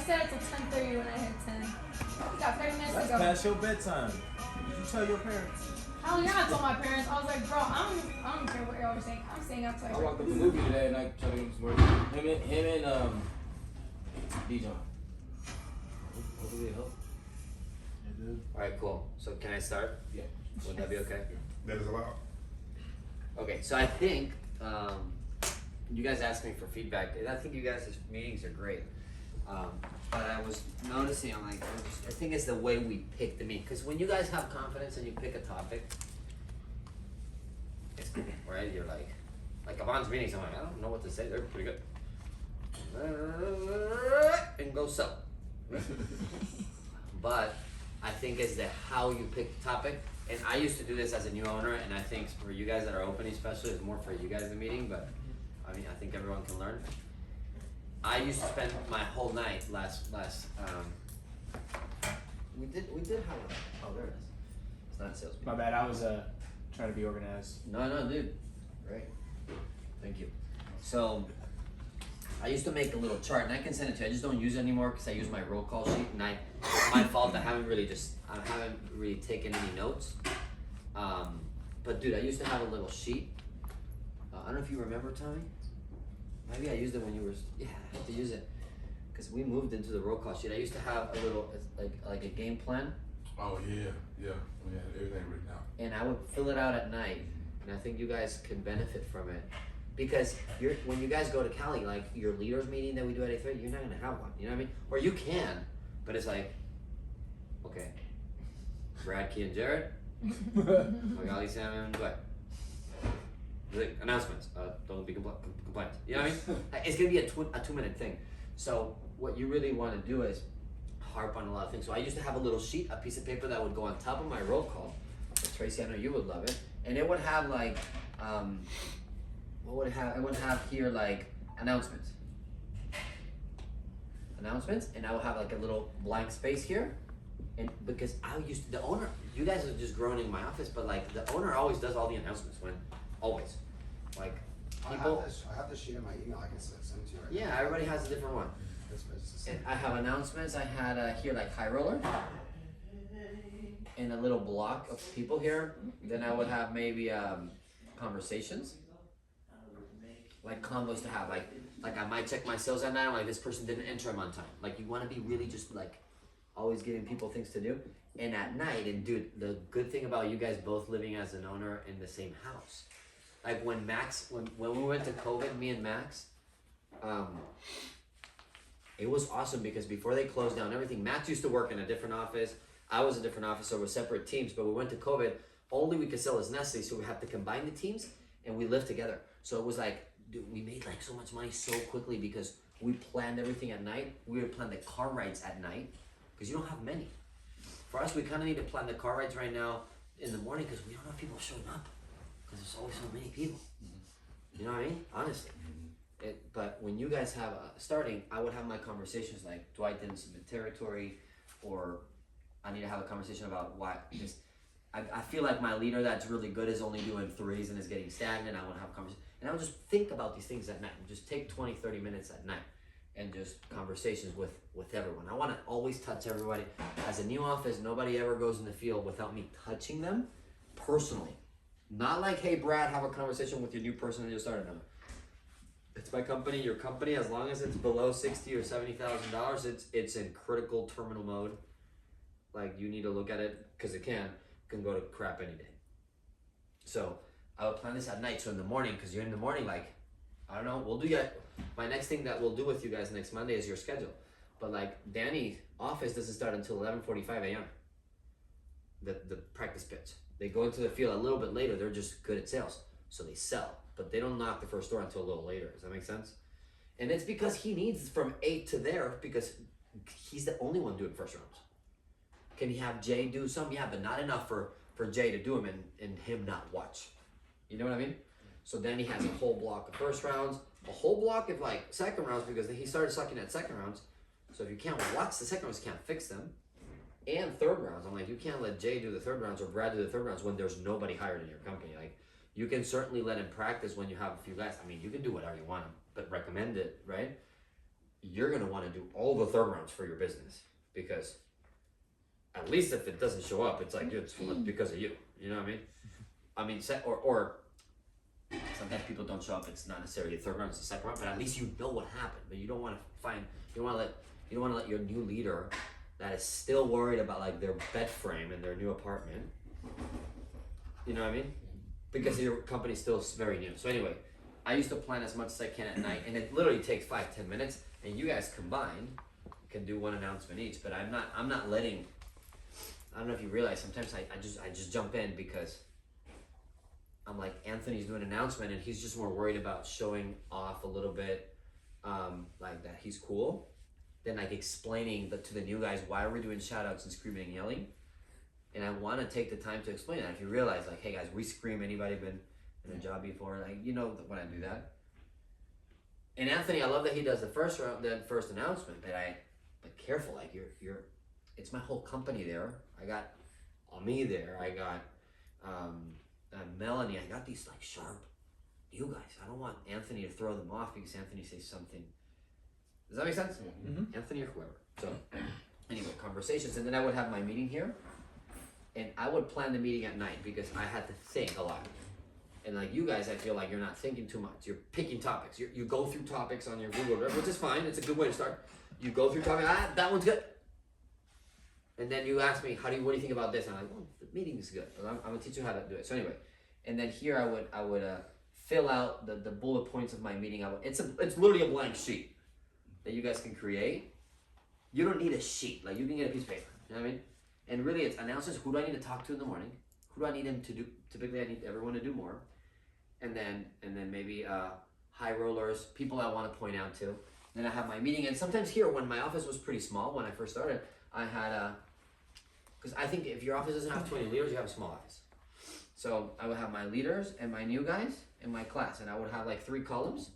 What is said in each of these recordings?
set it till 10:30 when I hit 10. We got 30 minutes That's to go. past your bedtime. Did you tell your parents? Hell yeah, I told my parents. I was like, bro, I don't care what y'all are saying. I'm staying up till I walked up the movie today and I tried to get him some work. Him and Dijon. Hopefully it helped. It did. Alright, cool. So can I start? Yeah. Would that be okay? That is allowed. Okay, so I think you guys asked me for feedback, and I think you guys' meetings are great. But I was noticing, I'm like, I think it's the way we pick the meeting. Because when you guys have confidence and you pick a topic, it's cool, right? You're like Avon's meetings, I'm like, I don't know what to say, they're pretty good. And go sell. But I think it's the how you pick the topic. And I used to do this as a new owner, and I think for you guys that are opening especially, it's more for you guys the meeting, but I mean, I think everyone can learn. I used to spend my whole night last we did have a, oh there it is. It's not a sales meeting. My bad, I was trying to be organized. No, dude. Great. Thank you. So, I used to make a little chart, and I can send it to you. I just don't use it anymore because I use my roll call sheet, and it's my fault. I haven't really taken any notes. But dude, I used to have a little sheet. I don't know if you remember, Tommy. Maybe I used it when you were. Yeah, I have to use it because we moved into the roll call sheet. I used to have a little, like a game plan. Oh yeah. We had everything written out. And I would fill it out at night, and I think you guys can benefit from it because when you guys go to Cali, like your leaders meeting that we do at 8:30, you're not gonna have one. You know what I mean? Or you can, but it's like, okay, Brad, Key, and Jared, Magali, Sam, and what? Like, announcements. Don't be complaints. You know what I mean? It's gonna be a 2-minute thing. So what you really want to do is harp on a lot of things. So I used to have a little sheet, a piece of paper that would go on top of my roll call. Tracy, I know you would love it. And it would have like, what would it have? It would have here like announcements. And I would have like a little blank space here. And because I used to, the owner, you guys are just groaning in my office, but like the owner always does all the announcements always. Like people. I have the sheet in my email. I can send it to you right now. Yeah, everybody has a different one. And I have announcements. I had here like high roller. And a little block of people here. Then I would have maybe conversations. Like convos to have. Like I might check my sales at night. I'm like, this person didn't enter them on time. Like you want to be really just like always giving people things to do. And at night, and dude, the good thing about you guys both living as an owner in the same house. Like when we went to COVID, me and Max, it was awesome because before they closed down everything, Max used to work in a different office. I was a different office, so we're separate teams, but we went to COVID, only we could sell as Nestle, so we had to combine the teams, and we lived together. So it was like, dude, we made like so much money so quickly because we planned everything at night. We would plan the car rides at night, because you don't have many. For us, we kind of need to plan the car rides right now in the morning, because we don't have people showing up, because there's always so many people. You know what I mean? Honestly. But when you guys have starting, I would have my conversations like, Dwight didn't submit territory, or I need to have a conversation about why. Just, I feel like my leader that's really good is only doing 3s and is getting stagnant. I want to have a conversation. And I would just think about these things at night. Just take 20, 30 minutes at night and just conversations with everyone. I want to always touch everybody. As a new office, nobody ever goes in the field without me touching them personally. Not like, hey, Brad, have a conversation with your new person that you started on. It's my company, your company. As long as it's below $60,000 or $70,000, it's in critical terminal mode. Like you need to look at it because it can go to crap any day. So I would plan this at night. So in the morning, because you're in the morning, like I don't know, we'll do that. My next thing that we'll do with you guys next Monday is your schedule. But like Danny's office doesn't start until 11:45 a.m. The practice pitch. They go into the field a little bit later. They're just good at sales, so they sell. But they don't knock the first door until a little later. Does that make sense? And it's because he needs from 8 to there because he's the only one doing first rounds. Can he have Jay do some? Yeah, but not enough for Jay to do them and him not watch. You know what I mean? So then he has a whole block of first rounds, a whole block of like second rounds because he started sucking at second rounds. So if you can't watch the second rounds, you can't fix them. And third rounds. I'm like, you can't let Jay do the third rounds or Brad do the third rounds when there's nobody hired in your company. Like, you can certainly let him practice when you have a few guys. I mean, you can do whatever you want, but recommend it, right? you're gonna want to do all the third rounds for your business because at least if it doesn't show up, it's like, dude, it's because of you. You know what I mean? I mean, or sometimes people don't show up. It's not necessarily a third round; it's a second round. But at least you know what happened. But you don't want to let your new leader that is still worried about like their bed frame in their new apartment. You know what I mean? Because your company's still very new. So anyway, I used to plan as much as I can at night, and it literally takes 5-10 minutes. And you guys combined can do one announcement each. But I'm not letting. I don't know if you realize. Sometimes I just jump in because I'm like, Anthony's doing an announcement, and he's just more worried about showing off a little bit, like that he's cool, than like explaining to the new guys why we're doing shout outs and screaming and yelling. And I want to take the time to explain that. If you realize, like, hey guys, we scream. Anybody been in a job before? Like, you know when I do that. And Anthony, I love that he does the first announcement, but careful, like you're, it's my whole company there. I got me there. I got Melanie. I got these like sharp new guys. I don't want Anthony to throw them off because Anthony says something. Does that make sense? Mm-hmm. Anthony or whoever. So anyway, conversations, and then I would have my meeting here. And I would plan the meeting at night because I had to think a lot. And like you guys, I feel like you're not thinking too much. You're picking topics. You go through topics on your Google Drive, which is fine. It's a good way to start. You go through topics. That one's good. And then you ask me, what do you think about this? And I'm like, well, the meeting is good. I'm gonna teach you how to do it. So anyway, and then here I would fill out the bullet points of my meeting. It's literally a blank sheet that you guys can create. You don't need a sheet. Like you can get a piece of paper. You know what I mean? And really, it's announcements. Who do I need to talk to in the morning? Who do I need them to do? Typically, I need everyone to do more. And then maybe high rollers, people I want to point out to. Then I have my meeting. And sometimes here, when my office was pretty small, when I first started, I had because I think if your office doesn't have 20 leaders, you have a small office. So I would have my leaders and my new guys in my class. And I would have like 3 columns.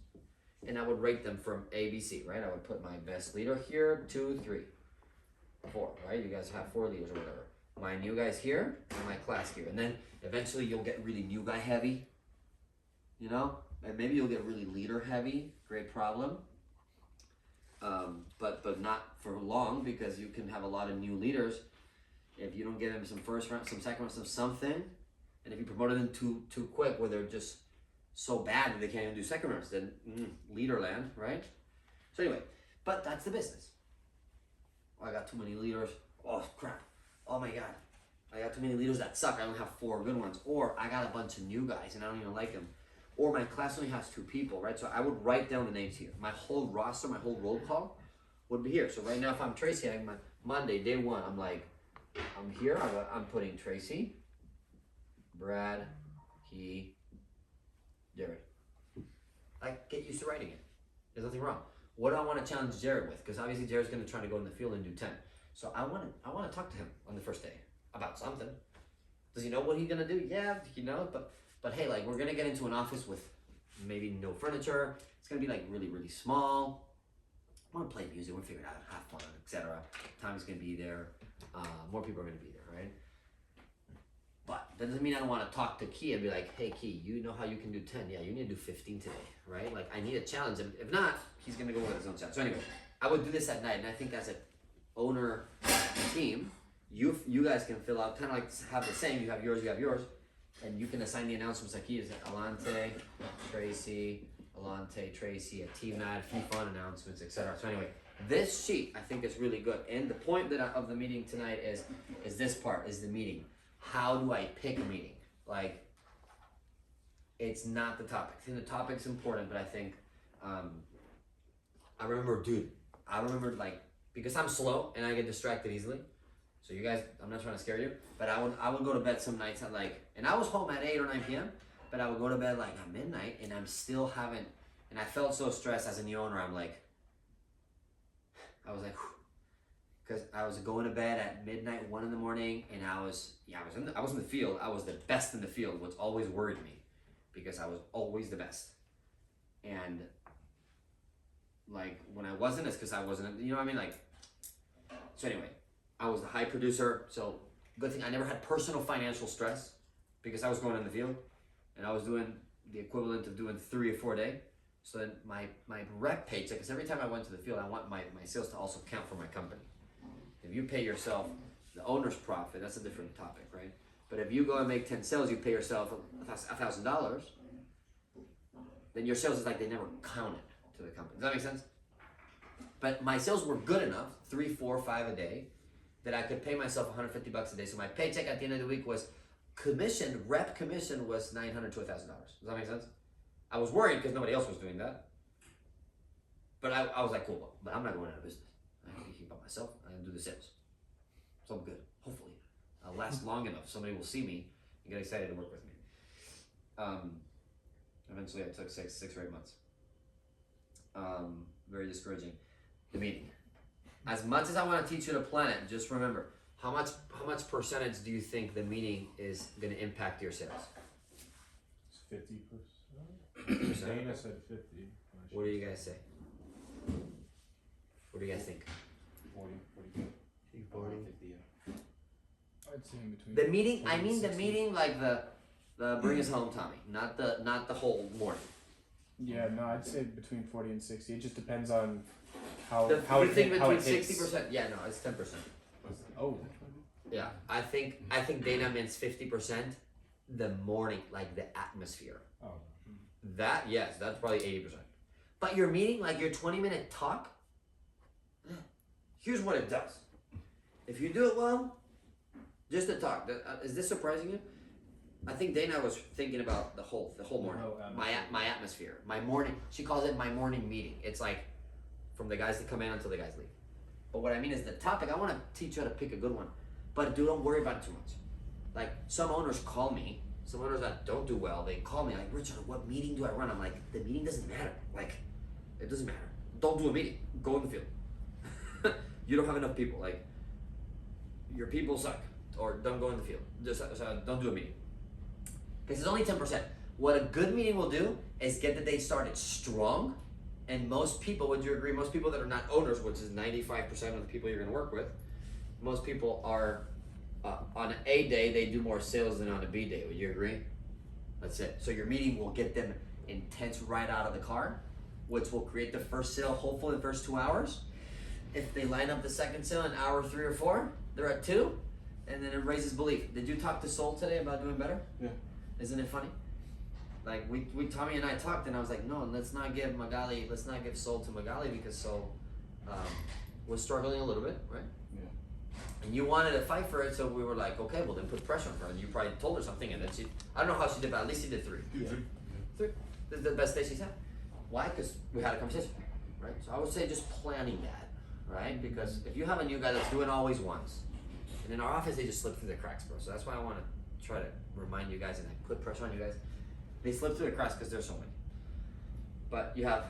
And I would rate them from A, B, C, right? I would put my best leader here, 2, 3. 4, right? You guys have 4 leaders or whatever. My new guys here and my class here. And then eventually you'll get really new guy heavy, you know? And maybe you'll get really leader heavy, great problem. But not for long because you can have a lot of new leaders. If you don't get them some first round, some second round, something, and if you promoted them too quick where they're just so bad that they can't even do second rounds, then leader land, right? So anyway, but that's the business. I got too many leaders. Oh crap. Oh my god. I got too many leaders that suck. I only have 4 good ones. Or I got a bunch of new guys and I don't even like them. Or my class only has 2 people, right? So I would write down the names here. My whole roster, my whole roll call would be here. So right now if I'm Tracy, I'm my Monday, day 1, I'm like, I'm here, I'm putting Tracy, Brad, Jared. I get used to writing it. There's nothing wrong. What do I want to challenge Jared with? Because obviously Jared's going to try to go in the field and do 10. So I want to talk to him on the first day about something. Does he know what he's going to do? Yeah, he knows. But hey, like we're going to get into an office with maybe no furniture. It's going to be like really, really small. I want to play music. We'll figure it out, have fun, etc. Time's going to be there. More people are going to be there, right? But that doesn't mean I don't want to talk to Key and be like, hey Key, you know how you can do 10? Yeah, you need to do 15 today, right? Like I need a challenge. And if not, he's gonna go with his own challenge. So anyway, I would do this at night, and I think as an owner team, you guys can fill out kind of like have the same. You have yours, and you can assign the announcements like he is Alante, Tracy, a team night, a few fun announcements, etc. So anyway, this sheet I think is really good. And the point of the meeting tonight is this part is the meeting. How do I pick a meeting? Like, it's not the topic. I think the topic's important, but I think, I remember like, because I'm slow and I get distracted easily. So you guys, I'm not trying to scare you, but I would go to bed some nights at like, and I was home at 8 or 9 p.m., but I would go to bed like at midnight and I'm still haven't, and I felt so stressed as a new owner. I was like, because I was going to bed at midnight, 1 in the morning, and I was in the field. I was the best in the field, which always worried me, because I was always the best. And like when I wasn't, it's because I wasn't. You know what I mean? Like, so anyway, I was the high producer. So good thing I never had personal financial stress because I was going in the field, and I was doing the equivalent of doing 3 or 4 a day. So then my rep paycheck, because every time I went to the field, I want my sales to also count for my company. If you pay yourself the owner's profit, that's a different topic, right? But if you go and make 10 sales, you pay yourself $1,000, then your sales is like they never counted to the company. Does that make sense? But my sales were good enough, 3, 4, 5 a day, that I could pay myself $150 a day. So my paycheck at the end of the week was rep commission was $900 to $1,000. Does that make sense? I was worried because nobody else was doing that. But I was like, cool, but I'm not going out of business. I can keep up myself. I can do the sales. So I'm good. Hopefully. I'll last long enough. Somebody will see me and get excited to work with me. Eventually I took 6 or 8 months. Very discouraging. The meeting. As much as I want to teach you to plan it, just remember, how much percentage do you think the meeting is going to impact your sales? It's 50%. 50%? Dana said 50. What do you guys say? What do you guys think? 40. 40, 50, yeah. I'd say in between. The meeting, 40 I mean the 60. meeting like the bring us home Tommy, not the whole morning. Yeah, no, I'd say between 40 and 60. It just depends on how The how it thing hit- how between it hits. 60%, yeah, no, it's 10%. Oh, Yeah, I think Dana means 50% the morning, like the atmosphere. Oh. That, yes, that's probably 80%. But your meeting, like your 20-minute talk, here's what it does. If you do it well, just the talk. Is this surprising you? I think Dana was thinking about the whole morning. whole My atmosphere. My morning. She calls it my morning meeting. It's like from the guys that come in until the guys leave. But what I mean is the topic. I want to teach you how to pick a good one. But don't worry about it too much. Like some owners call me. Some owners that don't do well, they call me like, Richard, what meeting do I run? I'm like, the meeting doesn't matter. Like, it doesn't matter. Don't do a meeting. Go in the field. You don't have enough people. Like, your people suck. Or don't go in the field. Just don't do a meeting. Because it's only 10%. What a good meeting will do is get the day started strong. And most people, would you agree, most people that are not owners, which is 95% of the people you're going to work with, most people are, on an A day, they do more sales than on a B day. Would you agree? That's it. So your meeting will get them intense right out of the car, which will create the first sale, hopefully the first 2 hours. If they line up the second sale in hour 3 or 4, they're at 2, and then it raises belief. Did you talk to Sol today about doing better? Yeah. Isn't it funny? Like we Tommy and I talked, and I was like, no, let's not give Sol to Magali because Sol was struggling a little bit, right? Yeah. And you wanted to fight for it, so we were like, okay, well then put pressure on her. And you probably told her something, and then I don't know how she did, but at least she did 3. Yeah. 3. This is the best day she's had. Why? Because we had a conversation, right? So I would say just planning that, right? Because if you have a new guy that's doing always once, and in our office they just slip through the cracks, bro. So that's why I want to try to remind you guys and like put pressure on you guys. They slip through the cracks because there's so many. But you have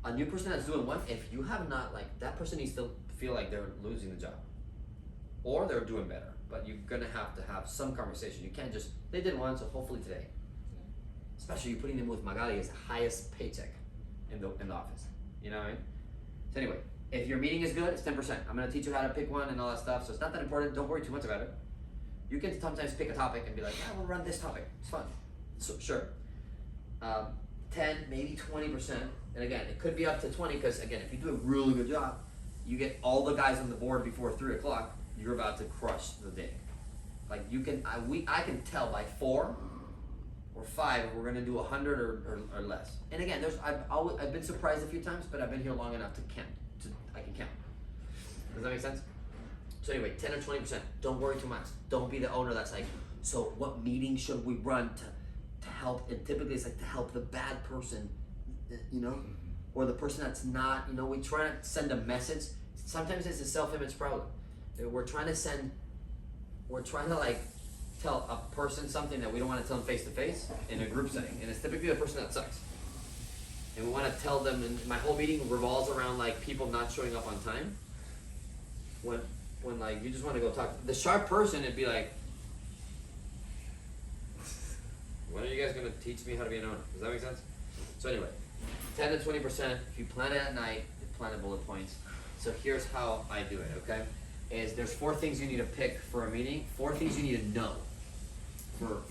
a new person that's doing one. If you have not, like, that person needs to feel like they're losing the job, or they're doing better. But you're gonna have to have some conversation. You can't just, they did one, so hopefully today. Especially you putting them with Magali is the highest paycheck in the office. You know what I mean? So anyway, if your meeting is good, it's 10%. I'm gonna teach you how to pick one and all that stuff. So it's not that important. Don't worry too much about it. You can sometimes pick a topic and be like, yeah, we'll run this topic. It's fun. So sure. 10, maybe 20%. And again, it could be up to 20 because again, if you do a really good job, you get all the guys on the board before 3 o'clock, you're about to crush the day. Like you can, I can tell by 4 or 5 if we're gonna do 100 or less. And again, I've been surprised a few times, but I've been here long enough to count. I can count. Does that make sense? So anyway, 10 or 20%. Don't worry too much. Don't be the owner that's like, so what meeting should we run to help? And typically it's like to help the bad person, you know, or the person that's not. You know, we try to send a message. Sometimes it's a self-image problem. We're trying to like tell a person something that we don't want to tell them face to face in a group setting, and it's typically the person that sucks. And we want to tell them, and my whole meeting revolves around like people not showing up on time. When like you just want to go talk. The sharp person, it'd be like, when are you guys gonna teach me how to be an owner? Does that make sense? So anyway, 10 to 20%. If you plan it at night, you plan it bullet points. So here's how I do it. Okay, is there's 4 things you need to pick for a meeting. 4 things you need to know for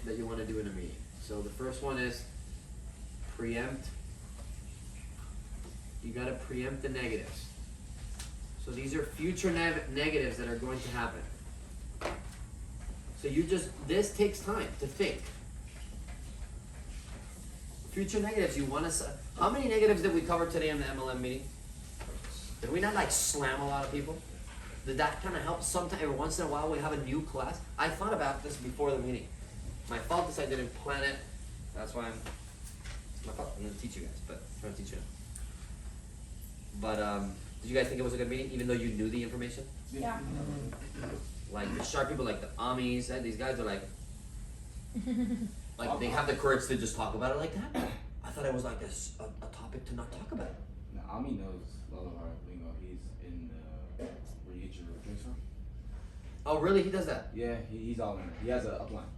that you want to do in a meeting. So the first one is preempt You gotta preempt the negatives. So these are future negatives that are going to happen. So this takes time to think. Future negatives, you wanna, how many negatives did we cover today in the MLM meeting? Did we not like slam a lot of people? Did that kind of help sometime, every once in a while we have a new class? I thought about this before the meeting. My fault is I didn't plan it. That's why it's my fault. I'm gonna teach you guys, but I'm trying to teach you. But did you guys think it was a good meeting, even though you knew the information? Yeah. Like the sharp people, like the Amis, these guys are like they have the courage to just talk about it like that. I thought it was like a topic to not talk about. Now, Ami knows a lot of our lingo. He's in where you get your drinks from. Oh, really? He does that? Yeah, he's all in it. He has an upline.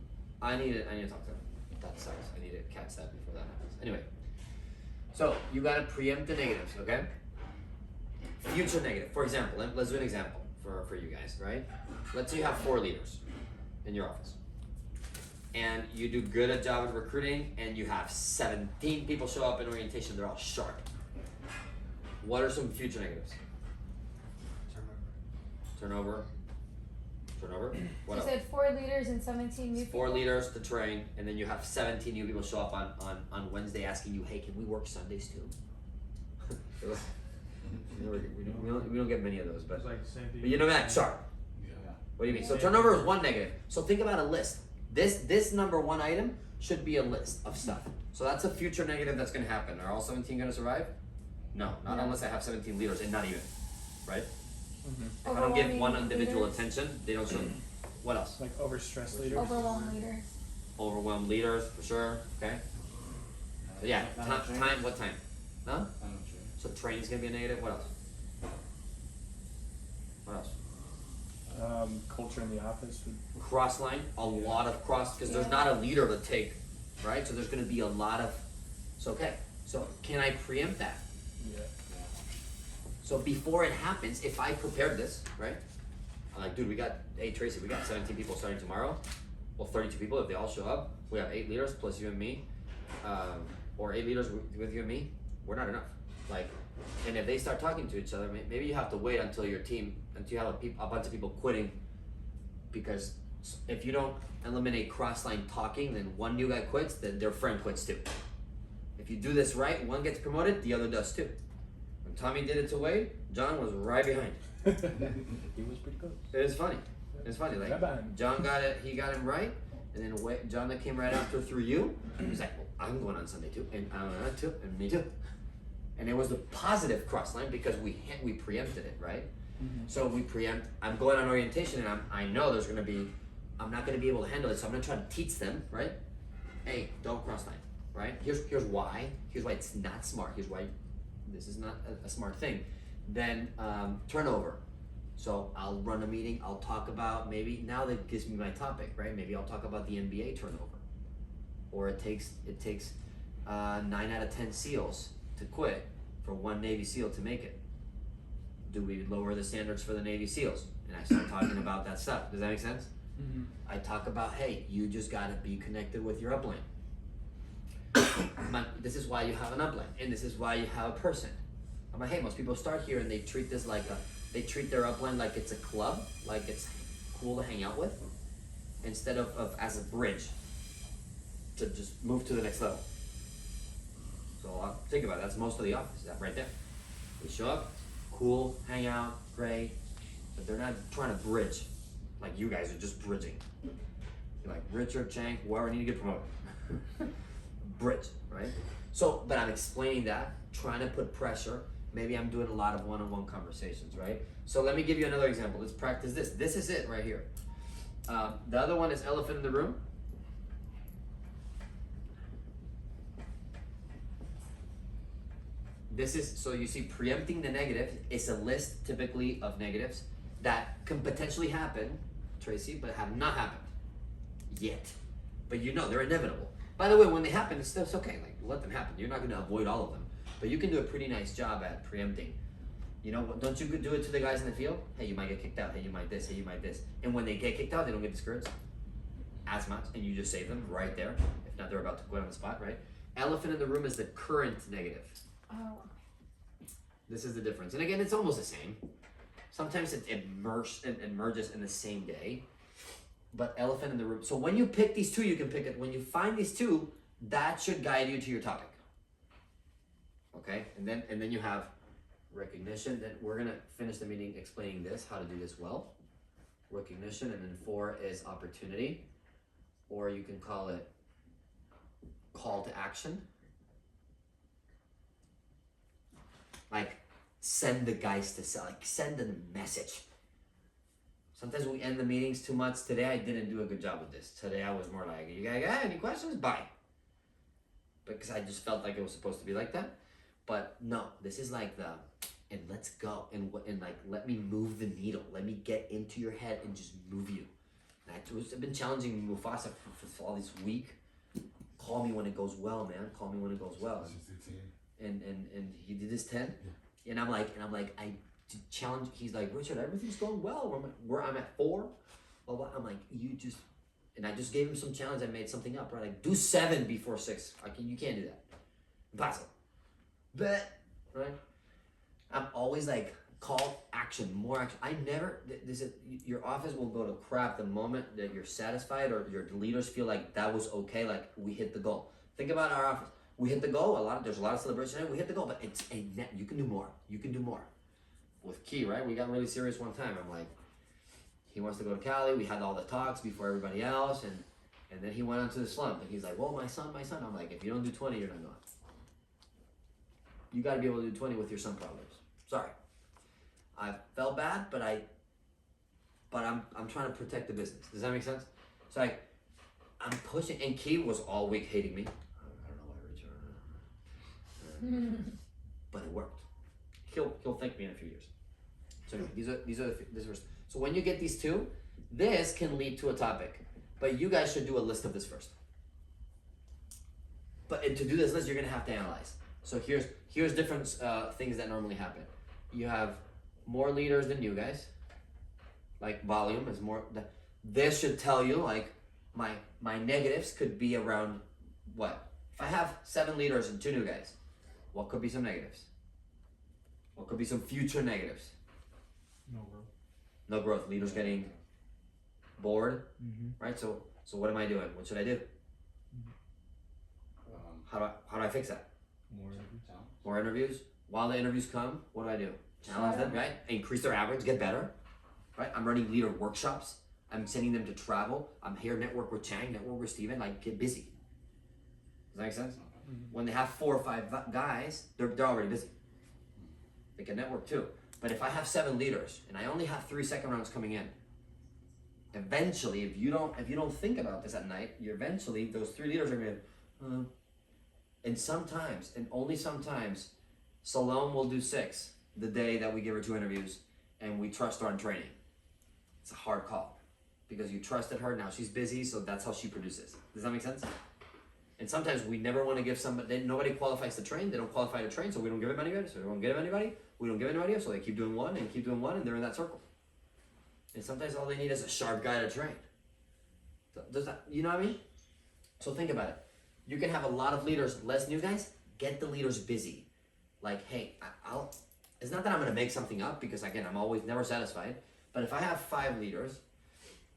I need to talk to him. That sucks. I need to catch that before that happens. Anyway, so you gotta preempt the negatives, okay? Future negative. For example, let's do an example for you guys, right? Let's say you have 4 leaders in your office, and you do good a job at recruiting, and you have 17 people show up in orientation. They're all sharp. What are some future negatives? Turnover. What You else? said 4 leaders and 17 new 4 people. leaders to train, and then you have 17 new people show up on Wednesday asking you, hey, can we work Sundays too? we don't get many of those, but It's like the same thing. you know that, sharp. Yeah. What do you mean? So turnover is one negative. So think about a list. This number 1 item should be a list of stuff. So that's a future negative that's gonna happen. Are all 17 gonna survive? No, not unless I have 17 leaders, and not even, right? If I don't give one Overwhelming individual leaders. attention, they don't show. What else? Like overstressed leaders. Overwhelmed leaders. Overwhelmed leaders, for sure, okay? So yeah, time, what time? Huh? I'm not sure. So training's gonna be a negative, what else? What else? Culture in the office would. Cross line, a lot of cross, because there's not a leader to take, right? So there's gonna be a lot of, so okay, so can I preempt that? Yeah. So before it happens, if I prepared this, right? I'm like, dude, hey Tracy, we got 17 people starting tomorrow. Well, 32 people, if they all show up, we have 8 leaders plus you and me, or 8 leaders with you and me, we're not enough. Like, and if they start talking to each other, maybe you have to wait until you have a bunch of people quitting, because if you don't eliminate cross-line talking, then one new guy quits, then their friend quits too. If you do this right, one gets promoted, the other does too. When Tommy did it to Wade, John was right behind. He was pretty close. It's funny. It's funny. Right Like behind him. John got it. He got him right, and then John that came right after through you. He was like, well, "I'm going on Sunday too, and I'm going on too, and me too." And it was the positive cross line because we preempted it, right? Mm-hmm. So we preempt. I'm going on orientation, and I know there's gonna be. I'm not gonna be able to handle it, so I'm gonna try to teach them, right? Hey, don't cross line, right? Here's why. Here's why it's not smart. Here's why this is not a smart thing. Then turnover. So I'll run a meeting, I'll talk about, maybe now that gives me my topic, right? Maybe I'll talk about the NBA turnover. Or it takes 9 out of 10 SEALs to quit for 1 Navy SEAL to make it. Do we lower the standards for the Navy SEALs? And I start talking about that stuff. Does that make sense? Mm-hmm. I talk about, hey, you just gotta be connected with your upline. This is why you have an upline, and this is why you have a person. I'm like, hey, most people start here and they treat this like they treat their upline like it's a club, like it's cool to hang out with, instead of as a bridge to just move to the next level. So think about it, that's most of the office, that right there. They show up, cool, hang out, great, but they're not trying to bridge, like you guys are just bridging. You're like, Richard, Chang, whoever, I need to get promoted. Bridge, right? So, but I'm explaining that, trying to put pressure. Maybe I'm doing a lot of one-on-one conversations, right? So let me give you another example. Let's practice this. This is it right here. The other one is elephant in the room. This is, so you see, preempting the negative is a list typically of negatives that can potentially happen, Tracy, but have not happened yet. But you know, they're inevitable. By the way, when they happen, it's okay. Like, let them happen. You're not going to avoid all of them. But you can do a pretty nice job at preempting. You know, don't you do it to the guys in the field? Hey, you might get kicked out. Hey, you might this. Hey, you might this. And when they get kicked out, they don't get discouraged as much. And you just save them right there. If not, they're about to quit on the spot, right? Elephant in the room is the current negative. Oh. This is the difference. And again, it's almost the same. Sometimes it merges in the same day. But elephant in the room. So when you pick these two, you can pick it. When you find these two, that should guide you to your topic. Okay? And then you have recognition. Then we're gonna finish the meeting explaining this, how to do this well. Recognition, and then 4 is opportunity. Or you can call it call to action. Like send the guys to sell, like send a message. Sometimes we end the meetings too much. Today I didn't do a good job with this. Today I was more like, you guys got any questions? Bye. Because I just felt like it was supposed to be like that. But no, this is like the, and let's go. And like, let me move the needle. Let me get into your head and just move you. And I've been challenging Mufasa for all this week. Call me when it goes well, man. Call me when it goes well. And he did his 10. Yeah. And I'm like, I challenge. He's like, Richard, everything's going well. I'm at 4. Blah, blah. I'm like, and I just gave him some challenge. I made something up, right? Like, do 7 before 6. You can't do that. Impossible. But, right? I'm always like, call action, more action. I never, your office will go to crap the moment that you're satisfied or your leaders feel like that was okay, like we hit the goal. Think about our office. We hit the goal, there's a lot of celebration, we hit the goal, but it's a net, you can do more. You can do more. With Key, right? We got really serious one time. I'm like, he wants to go to Cali. We had all the talks before everybody else, and then he went onto the slump, and he's like, well, my son. I'm like, if you don't do 20, you're not going. You got to be able to do 20 with your son problems. Sorry. I felt bad, but I'm trying to protect the business. Does that make sense? So I'm pushing, and Key was all week hating me. I don't know why, Richard. But it worked. He'll thank me in a few years. So anyway, these are this first. So when you get these two, this can lead to a topic, but you guys should do a list of this first. But to do this list, you're gonna have to analyze. So here's different things that normally happen. You have more leaders than you guys. Like volume is more. This should tell you like my negatives could be around what? If I have 7 leaders and 2 new guys, what could be some negatives? What could be some future negatives? No growth. No growth. Leaders getting bored, right? So what am I doing? What should I do? How do I fix that? More interviews. While the interviews come, what do? Challenge them, right? Increase their average, get better, right? I'm running leader workshops. I'm sending them to travel. I'm here, network with Chang, network with Steven, like get busy. Does that make sense? When they have 4 or 5 guys, they're already busy. They can network too. But if I have 7 leaders and I only have 3 second rounds coming in, eventually, if you don't think about this at night, eventually those 3 leaders are gonna. And sometimes, and only sometimes, Salome will do 6 the day that we give her 2 interviews, and we trust her on training. It's a hard call because you trusted her. Now she's busy, so that's how she produces. Does that make sense? And sometimes we never want to give somebody. Nobody qualifies to train. They don't qualify to train, so we don't give them anybody. So we don't give anybody. We don't give anybody. So they keep doing one and keep doing one, and they're in that circle. And sometimes all they need is a sharp guy to train. Does that? You know what I mean? So think about it. You can have a lot of leaders, less new guys. Get the leaders busy. Like, hey, it's not that I'm gonna make something up because again, I'm always never satisfied. But if I have 5 leaders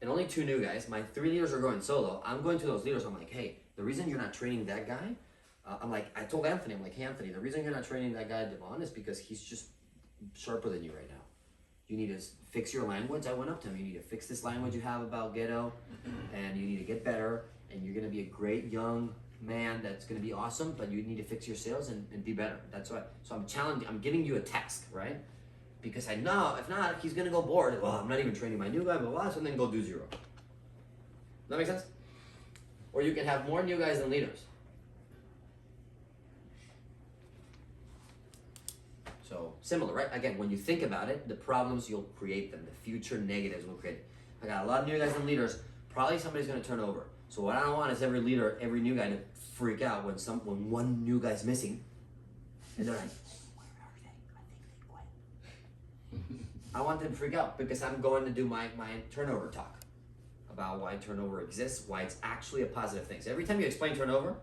and only 2 new guys, my 3 leaders are going solo. I'm going to those leaders. I'm like, hey, the reason you're not training that guy, I told Anthony, I'm like, hey Anthony, the reason you're not training that guy Devon is because he's just sharper than you right now. You need to fix your language. I went up to him. You need to fix this language you have about ghetto, and you need to get better. And you're gonna be a great young man that's gonna be awesome, but you need to fix your sales and be better. That's why. So I'm giving you a task, right? Because I know if not, he's gonna go bored. Well, I'm not even training my new guy, blah blah. So then go do 0. Does that make sense? Or you can have more new guys than leaders. So similar, right? Again, when you think about it, the problems you'll create them. The future negatives will create it. I got a lot of new guys and leaders. Probably somebody's gonna turn over. So what I don't want is every leader, every new guy to freak out when one new guy's missing, and they're like, "Where are they? I think they quit." I want them to freak out because I'm going to do my turnover talk about why turnover exists, why it's actually a positive thing. So every time you explain turnover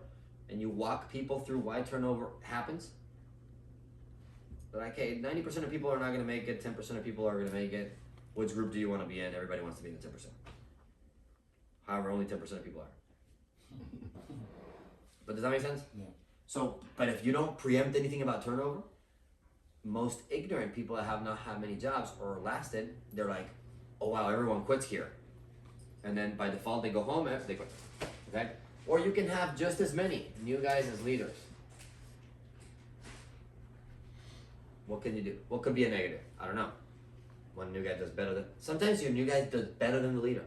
and you walk people through why turnover happens, But like, hey, 90% of people are not gonna make it, 10% of people are gonna make it. Which group do you wanna be in? Everybody wants to be in the 10%. However, only 10% of people are. But does that make sense? Yeah. So, but if you don't preempt anything about turnover, most ignorant people that have not had many jobs or lasted, they're like, oh wow, everyone quits here. And then by default, they go home after they quit. Okay? Or you can have just as many new guys as leaders. What can you do? What could be a negative? I don't know. One new guy does better than, sometimes your new guy does better than the leader.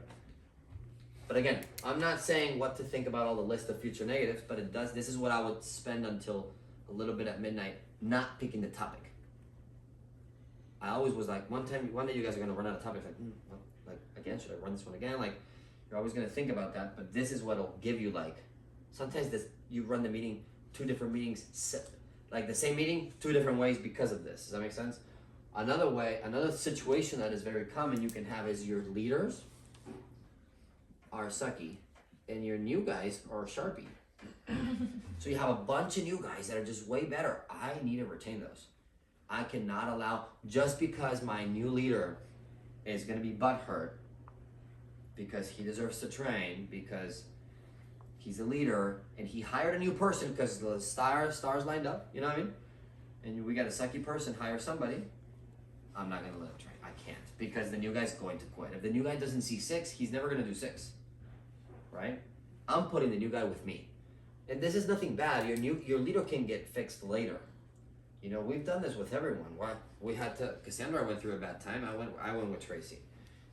But again, I'm not saying what to think about all the list of future negatives, but it does, this is what I would spend until a little bit at midnight, not picking the topic. I always was like, one day you guys are gonna run out of topics, like again, should I run this one again? Like, you're always gonna think about that, but this is what'll give you like, sometimes this, you run the meeting, 2 different meetings, like the same meeting, 2 different ways because of this. Does that make sense? Another situation that is very common you can have is your leaders are sucky and your new guys are sharpie. So you have a bunch of new guys that are just way better. I need to retain those. I cannot allow, just because my new leader is gonna be butthurt because he deserves to train, because he's a leader and he hired a new person because the stars lined up, you know what I mean? And we got a sucky person hire somebody, I'm not gonna let him train. I can't, because the new guy's going to quit. If the new guy doesn't see 6, he's never gonna do 6, right? I'm putting the new guy with me. And this is nothing bad. Your leader can get fixed later. You know, we've done this with everyone. We had to, Cassandra went through a bad time. I went with Tracy,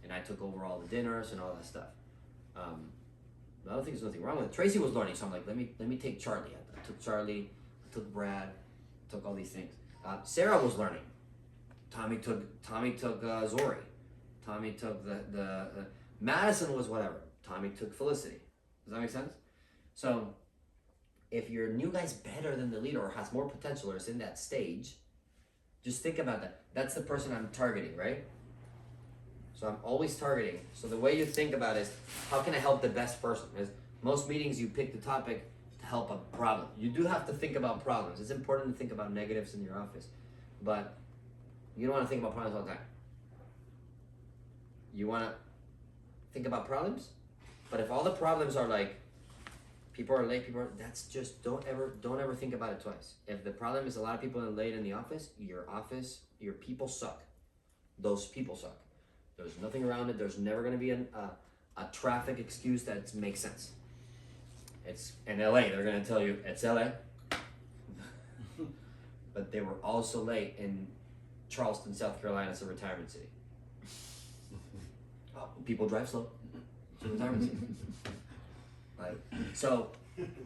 and I took over all the dinners and all that stuff. I don't think there's nothing wrong with it. Tracy was learning, so I'm like, let me take Charlie. I took Charlie, I took Brad, I took all these things. Sarah was learning. Tommy took Zori. Tommy took the Madison was whatever. Tommy took Felicity. Does that make sense? So if your new guy's better than the leader or has more potential or is in that stage, just think about that. That's the person I'm targeting, right? So I'm always targeting. So the way you think about it is, how can I help the best person? Is most meetings you pick the topic to help a problem. You do have to think about problems. It's important to think about negatives in your office, but you don't want to think about problems all the time. You want to think about problems, but if all the problems are like, people are late, that's just, don't ever think about it twice. If the problem is a lot of people are late in the office, your people suck. Those people suck. There's nothing around it. There's never going to be a traffic excuse that makes sense. It's in LA, they're going to tell you it's LA. But they were also late in Charleston, South Carolina. It's a retirement city. People drive slow. It's a retirement city. Like, so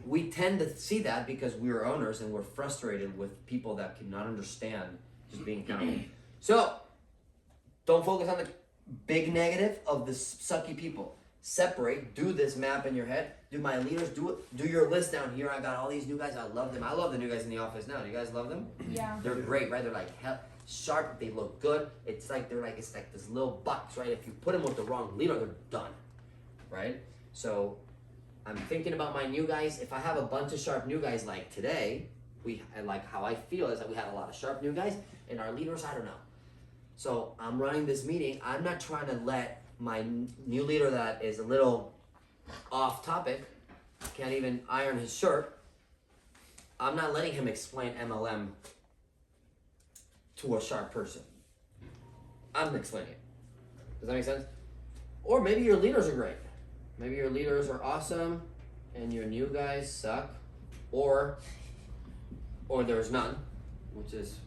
we tend to see that because we're owners and we're frustrated with people that cannot understand just being accountable. So don't focus on the big negative of the sucky people. Separate, do this map in your head. Do my leaders, do your list down here. I got all these new guys, I love them. I love the new guys in the office now. Do you guys love them? Yeah. They're great, right? They're like sharp, they look good. It's like this little box, right? If you put them with the wrong leader, they're done. Right? So I'm thinking about my new guys. If I have a bunch of sharp new guys like today, how I feel is that we had a lot of sharp new guys, and our leaders, I don't know. So I'm running this meeting. I'm not trying to let my new leader that is a little off topic, can't even iron his shirt, I'm not letting him explain MLM to a sharp person. I'm explaining it. Does that make sense? Or maybe your leaders are great. Maybe your leaders are awesome and your new guys suck, or there's none, which is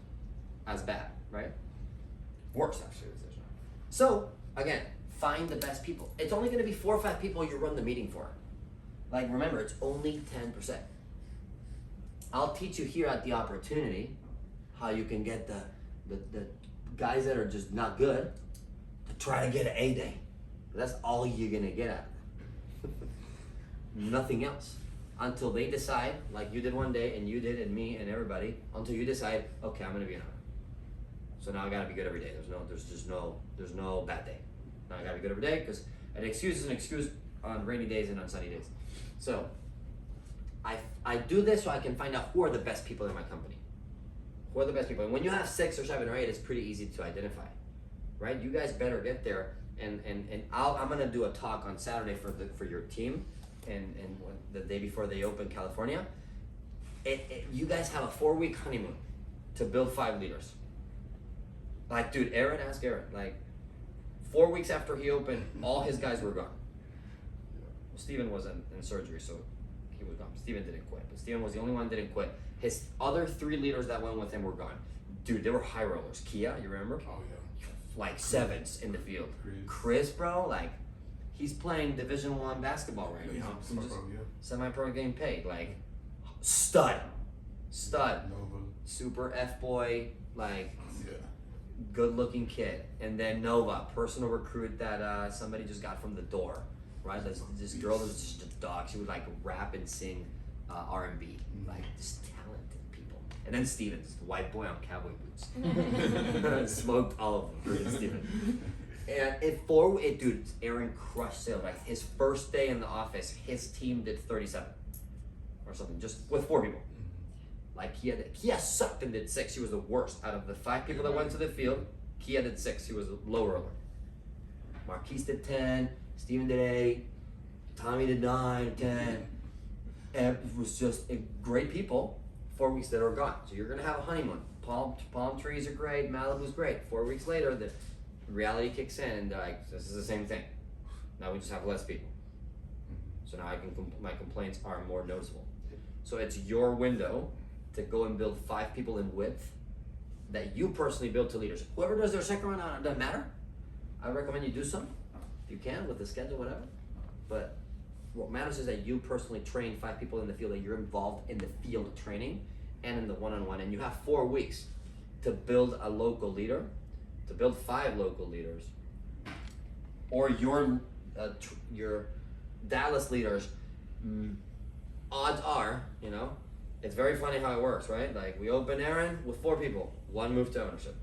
as bad, right? Worse, actually. There's none. So again, find the best people. It's only going to be 4 or 5 people you run the meeting for. Like, remember, it's only 10%. I'll teach you here at the opportunity how you can get the guys that are just not good to try to get an A day. That's all you're going to get at. Nothing else. Until they decide, like you did one day and you did and me and everybody, until you decide, okay, I'm going to be an honor. So now I got to be good every day. There's no bad day. Now I gotta be good every day, because an excuse is an excuse on rainy days and on sunny days. So I do this so I can find out who are the best people in my company. Who are the best people? And when you have 6 or 7 or 8, it's pretty easy to identify, right? You guys better get there. And I'm gonna do a talk on Saturday for your team, and the day before they open California. You guys have a 4-week honeymoon to build 5 leaders. Like, dude, ask Aaron. Like, 4 weeks after he opened, all his guys were gone. Steven was in surgery, so he was gone. Steven didn't quit, but Steven was the only one that didn't quit. His other 3 leaders that went with him were gone. Dude, they were high rollers. Kia, you remember? Oh yeah. Like 7s in the field. Chris, bro, like, he's playing Division I basketball right now. Just semi-pro getting paid. Like, stud. Nova. Super F-boy, like, Yeah. good-looking kid. And then Nova, personal recruit that somebody just got from the door, right? This girl was just a dog. She would, like, rap and sing R&B. Like, just talented people. And then Stevens, the white boy on cowboy boots. Smoked all of them, Steven. And dude, Aaron crushed sales. Like, his first day in the office, his team did 37 or something, just with 4 people. Like, Kia sucked and did 6. He was the worst. Out of the 5 people that went to the field, Kia did 6. He was a low roller. Marquise did 10, Steven did 8, Tommy did 9 or 10. And it was just great people, 4 weeks that are gone. So you're gonna have a honeymoon. Palm trees are great, Malibu's great. 4 weeks later, the reality kicks in, and like, this is the same thing. Now we just have less people. So now my complaints are more noticeable. So it's your window to go and build 5 people in width that you personally build to leaders. Whoever does their second round, it doesn't matter. I recommend you do some, if you can, with the schedule, whatever. But what matters is that you personally train 5 people in the field, that you're involved in the field training and in the one-on-one, and you have 4 weeks to build a local leader, to build 5 local leaders, or your Dallas leaders. Odds are, it's very funny how it works, right? Like, we open Aaron with 4 people, 1 moved to ownership.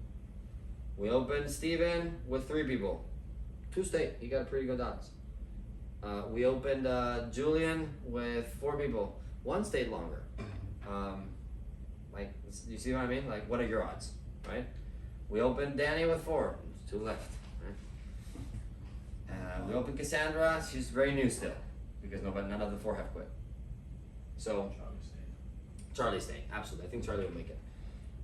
We opened Steven with 3 people, 2 stayed. He got pretty good odds. We opened Julian with 4 people, 1 stayed longer. Like, you see what I mean? Like, what are your odds, right? We opened Danny with 4, 2 left, right? We opened Cassandra. She's very new still, because none of the 4 have quit. So Charlie's staying, absolutely. I think Charlie will make it.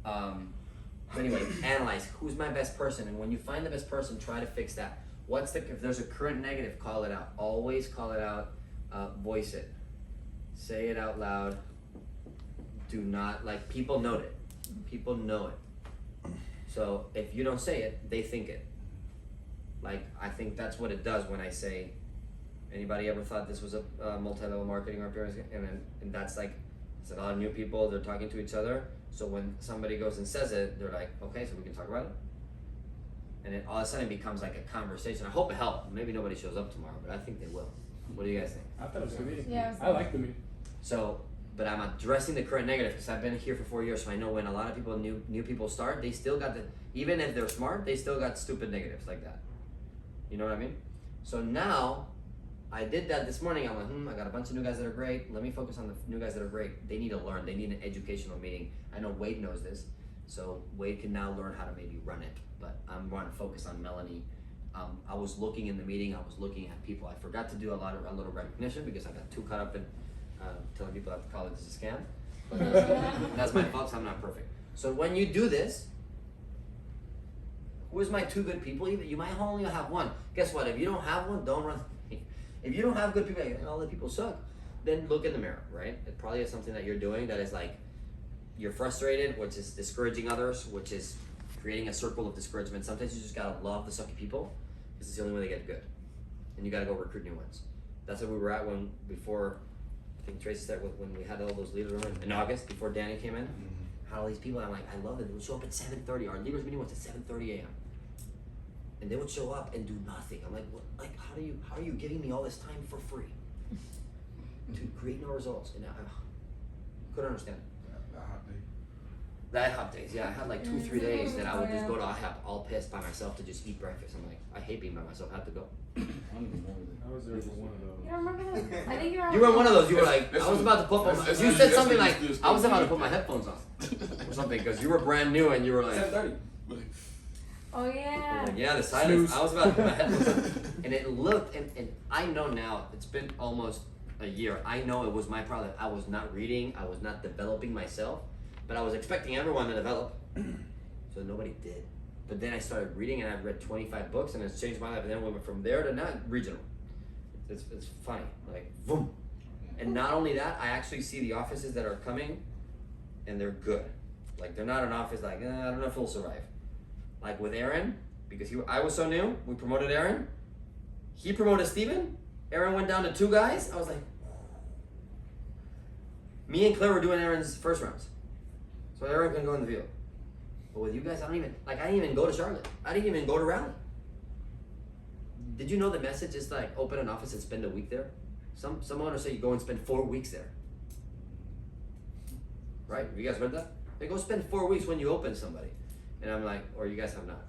But anyway, analyze who's my best person, and when you find the best person, try to fix that. If there's a current negative, call it out. Always call it out. Voice it. Say it out loud. Do not, like, people know it. People know it. So if you don't say it, they think it. Like, I think that's what it does when I say, anybody ever thought this was a multi-level marketing or appearance? And that's like, it's a lot of new people, they're talking to each other. So when somebody goes and says it, they're like, okay, so we can talk about it. And it all of a sudden becomes like a conversation. I hope it helped. Maybe nobody shows up tomorrow, but I think they will. What do you guys think? I thought it was a good meeting. Yeah, I like the meeting. So, but I'm addressing the current negative because I've been here for 4 years, so I know when a lot of people, new people start, they still got even if they're smart, they still got stupid negatives like that. You know what I mean? So now, I did that this morning. I'm like, I got a bunch of new guys that are great. Let me focus on the new guys that are great. They need to learn. They need an educational meeting. I know Wade knows this, so Wade can now learn how to maybe run it. But I'm going to focus on Melanie. I was looking in the meeting. I was looking at people. I forgot to do a little recognition because I got too caught up in telling people at the college is a scam. But that's my fault. So I'm not perfect. So when you do this, who is my 2 good people? You might only have 1. Guess what? If you don't have 1, don't run. If you don't have good people, all the people suck, then look in the mirror, right? It probably is something that you're doing that is like, you're frustrated, which is discouraging others, which is creating a circle of discouragement. Sometimes you just gotta love the sucky people, because it's the only way they get good. And you gotta go recruit new ones. That's where we were at before, I think Tracy said, when we had all those leaders in August, before Danny came in. Had all these people, I'm like, I love it. They would show up at 7:30. Our leaders meeting was at 7:30 a.m. And they would show up and do nothing. I'm like, what? Like, how are you giving me all this time for free to create no results? And I couldn't understand. That hot days, yeah. I had like 2-3 days that I would just go to IHOP all pissed by myself to just eat breakfast. I'm like, I hate being by myself. I have to go. I was there for one of those. You don't remember that? I think you were. You were one of those. You were like, I was about to put you said something like, I was about to put my headphones on. or something because you were brand new and you were like, 7:30. Oh yeah. like, yeah, the silence. Snooze. I was about to and it looked, and I know now, it's been almost a year. I know it was my problem. I was not reading, I was not developing myself, but I was expecting everyone to develop. So nobody did. But then I started reading and I've read 25 books and it's changed my life. And then we went from there to now regional. It's funny, like, boom. And not only that, I actually see the offices that are coming and they're good. Like, they're not an office like, I don't know if it'll survive. Like with Aaron, because I was so new, we promoted Aaron. He promoted Steven. Aaron went down to 2 guys. I was like, me and Claire were doing Aaron's first rounds. So Aaron can go in the field. But with you guys, I didn't even go to Charlotte. I didn't even go to Raleigh. Did you know the message is like open an office and spend a week there? Some owners say you go and spend 4 weeks there. Right? Have you guys heard that? They go spend 4 weeks when you open somebody. And I'm like, or you guys have not?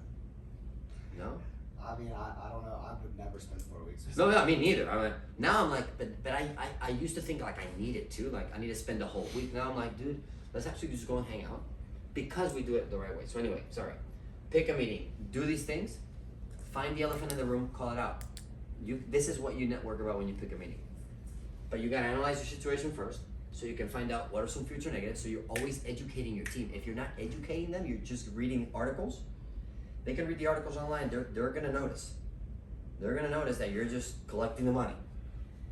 No? I mean, I don't know. I would never spend 4 weeks. No, me neither. I mean, now I'm like, but I used to think like I need it too. Like I need to spend a whole week. Now I'm like, dude, let's actually just go and hang out because we do it the right way. So anyway, sorry. Pick a meeting. Do these things. Find the elephant in the room. Call it out. This is what you network about when you pick a meeting. But you gotta analyze your situation first, so you can find out what are some future negatives. So you're always educating your team. If you're not educating them, you're just reading articles. They can read the articles online. They're gonna notice. They're gonna notice that you're just collecting the money.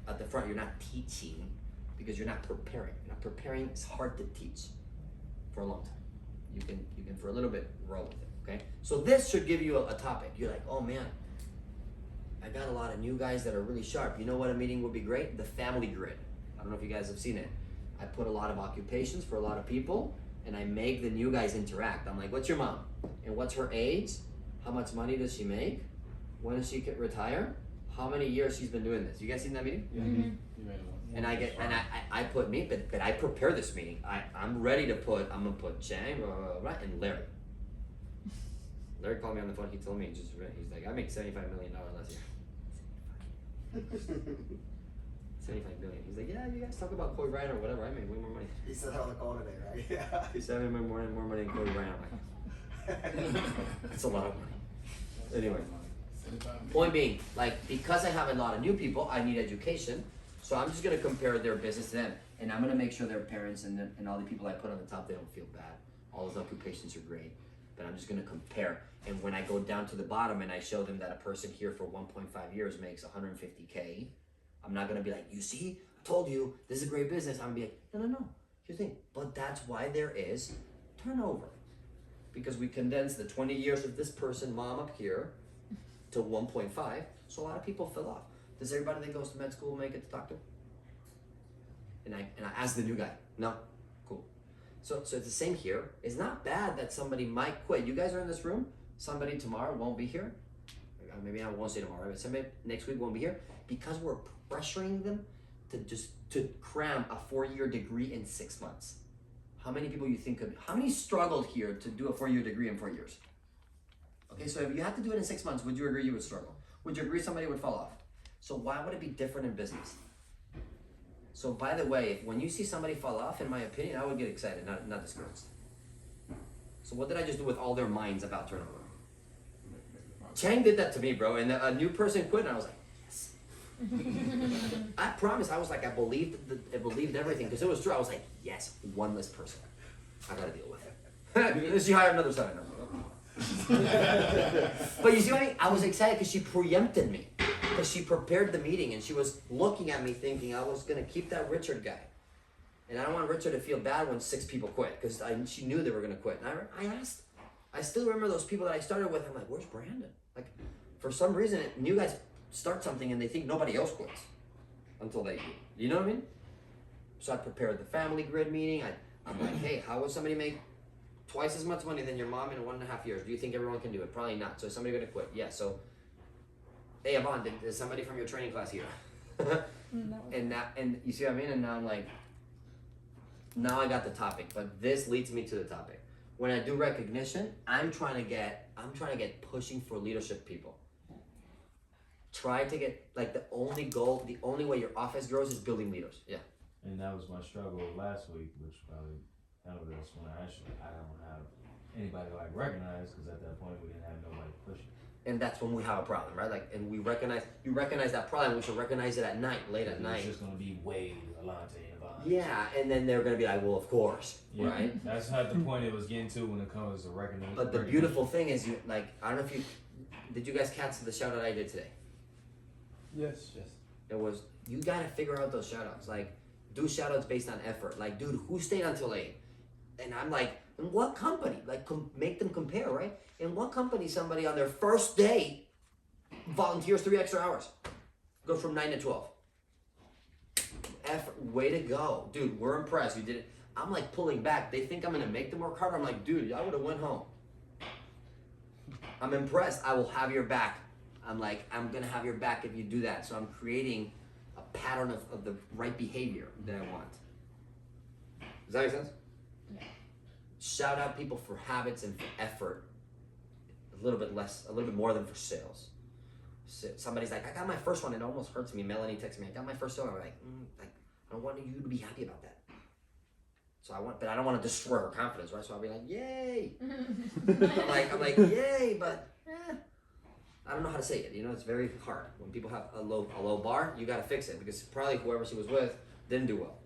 At the front, you're not teaching because you're not preparing. You're not preparing. It's hard to teach for a long time. You can for a little bit roll with it. Okay. So this should give you a topic. You're like, oh man, I got a lot of new guys that are really sharp. You know what a meeting would be great? The family grid. I don't know if you guys have seen it. I put a lot of occupations for a lot of people and I make the new guys interact. I'm like, what's your mom? And what's her age? How much money does she make? When does she retire? How many years she's been doing this? You guys seen that meeting? Yeah, Mm-hmm. you made one. And I put me, but I prepare this meeting. I'm ready to put, I'm gonna put Chang, and Larry. Larry called me on the phone, he told me, he's like, I make $75 million last year. 75 billion. He's like, yeah, you guys talk about Kobe Bryant or whatever. I made way more money. He said that on the call today, right? Yeah. He said I made more money than Kobe Bryant. I'm like, that's a lot of money. Anyway, point being, like, because I have a lot of new people, I need education. So I'm just gonna compare their business to them, and I'm gonna make sure their parents and all the people I put on the top, they don't feel bad. All those occupations are great, but I'm just gonna compare. And when I go down to the bottom and I show them that a person here for 1.5 years makes 150K, I'm not gonna be like, you see, I told you, this is a great business. I'm gonna be like, no, here's the thing. But that's why there is turnover. Because we condensed the 20 years of this person, mom up here, to 1.5, so a lot of people fell off. Does everybody that goes to med school make it to doctor? And I asked the new guy, no, cool. So it's the same here. It's not bad that somebody might quit. You guys are in this room, somebody tomorrow won't be here. Maybe I won't say tomorrow, but somebody next week won't be here because we're pressuring them to cram a 4-year degree in 6 months. How many people you think how many struggled here to do a 4-year degree in 4 years? Okay, so if you had to do it in 6 months, would you agree you would struggle? Would you agree somebody would fall off? So why would it be different in business? So by the way, when you see somebody fall off, in my opinion, I would get excited, not discouraged. So what did I just do with all their minds about turnover? Chang did that to me, bro, and a new person quit, and I was like, yes. I promise, I was like, I believed everything, because it was true. I was like, yes, one less person I gotta deal with it. Then she hired another son. But you see what I mean? I was excited because she preempted me. Because she prepared the meeting and she was looking at me thinking I was going to keep that Richard guy. And I don't want Richard to feel bad when 6 people quit because she knew they were going to quit. And I asked. I still remember those people that I started with. I'm like, where's Brandon? Like, for some reason, new guys start something and they think nobody else quits until they do. You know what I mean? So I prepared the family grid meeting. I'm like, hey, how would somebody make twice as much money than your mom in 1.5 years? Do you think everyone can do it? Probably not. So is somebody going to quit? Yeah. So, hey, Yvonne, is somebody from your training class here? No. And you see what I mean? And now I'm like, now I got the topic, but this leads me to the topic. When I do recognition, I'm trying to get pushing for leadership people. Try to get, like, the only goal, the only way your office grows is building leaders. Yeah. And that was my struggle last week, which probably handle this when I don't have anybody who I recognize, because at that point we didn't have nobody pushing. And that's when we have a problem, right? Like, and you recognize that problem. We should recognize it at night, late at night. It's just gonna be Wade, Alante, and Vaughn. Yeah, and then they're gonna be like, well, of course, Yeah, right? That's not the point it was getting to when it comes to recognition. But the beautiful thing is, you like, I don't know if did you guys catch the shout out I did today? Yes. It was, you gotta figure out those shout outs. Like, do shout outs based on effort. Like, dude, who stayed until 8? And I'm like, in what company? Like, make them compare, right? In what company somebody on their first day volunteers 3 extra hours? Go from 9 to 12. Effort, way to go. Dude, we're impressed. You did it. I'm like pulling back. They think I'm gonna make them work harder. I'm like, dude, I would have went home. I'm impressed. I will have your back. I'm like, I'm gonna have your back if you do that. So I'm creating a pattern of the right behavior that I want. Does that make sense? Yeah. Shout out people for habits and for effort. A little bit more than for sales. So somebody's like, I got my first one. It almost hurts me. Melanie texted me, I got my first one. I'm like, I don't want you to be happy about that. But I don't want to destroy her confidence, right? So I'll be like, yay. I'm like, yay, but I don't know how to say it. You know, it's very hard. When people have a low bar, you got to fix it because probably whoever she was with didn't do well.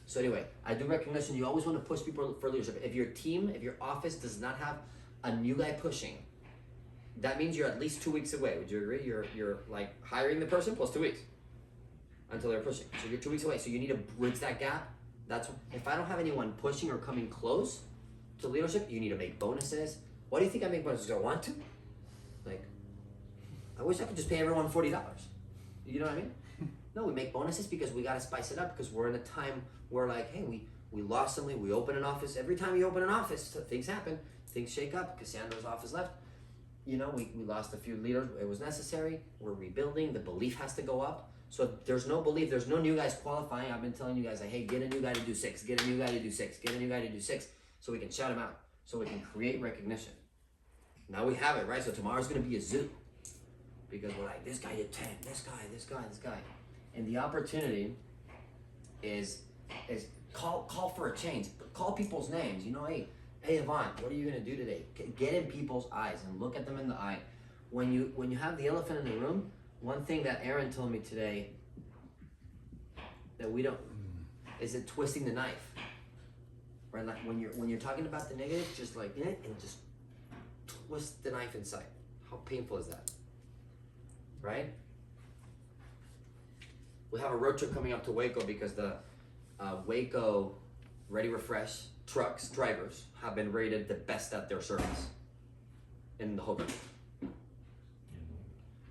So anyway, I do recognition. You always want to push people for leadership. If your team, if your office does not have a new guy pushing, that means you're at least 2 weeks away. Would you agree? You're like hiring the person plus 2 weeks until they're pushing. So you're 2 weeks away. So you need to bridge that gap. That's if I don't have anyone pushing or coming close to leadership, you need to make bonuses. Why do you think I make bonuses? Do I want to? Like, I wish I could just pay everyone $40. You know what I mean? No, we make bonuses because we gotta spice it up because we're in a time where like, hey, we lost something. We open an office. Every time you open an office, things happen. Things shake up. Cassandra's office left. You know, we lost a few leaders. It was necessary. We're rebuilding. The belief has to go up. So if there's no belief, there's no new guys qualifying. I've been telling you guys, like, hey, get a new guy to do 6, get a new guy to do 6, get a new guy to do 6, so we can shout him out, so we can create recognition. Now we have it, right? So tomorrow's gonna be a zoo. Because we're like, this guy did 10, this guy. And the opportunity is call for a change. Call people's names. You know, hey Yvonne, what are you gonna do today? Get in people's eyes and look at them in the eye. When you have the elephant in the room, one thing that Aaron told me today that we don't is it twisting the knife. Right? Like when you're talking about the negative, just like and just twist the knife inside. How painful is that? Right? We have a road trip coming up to Waco because the Waco Ready Refresh trucks, drivers, have been rated the best at their service in the whole country.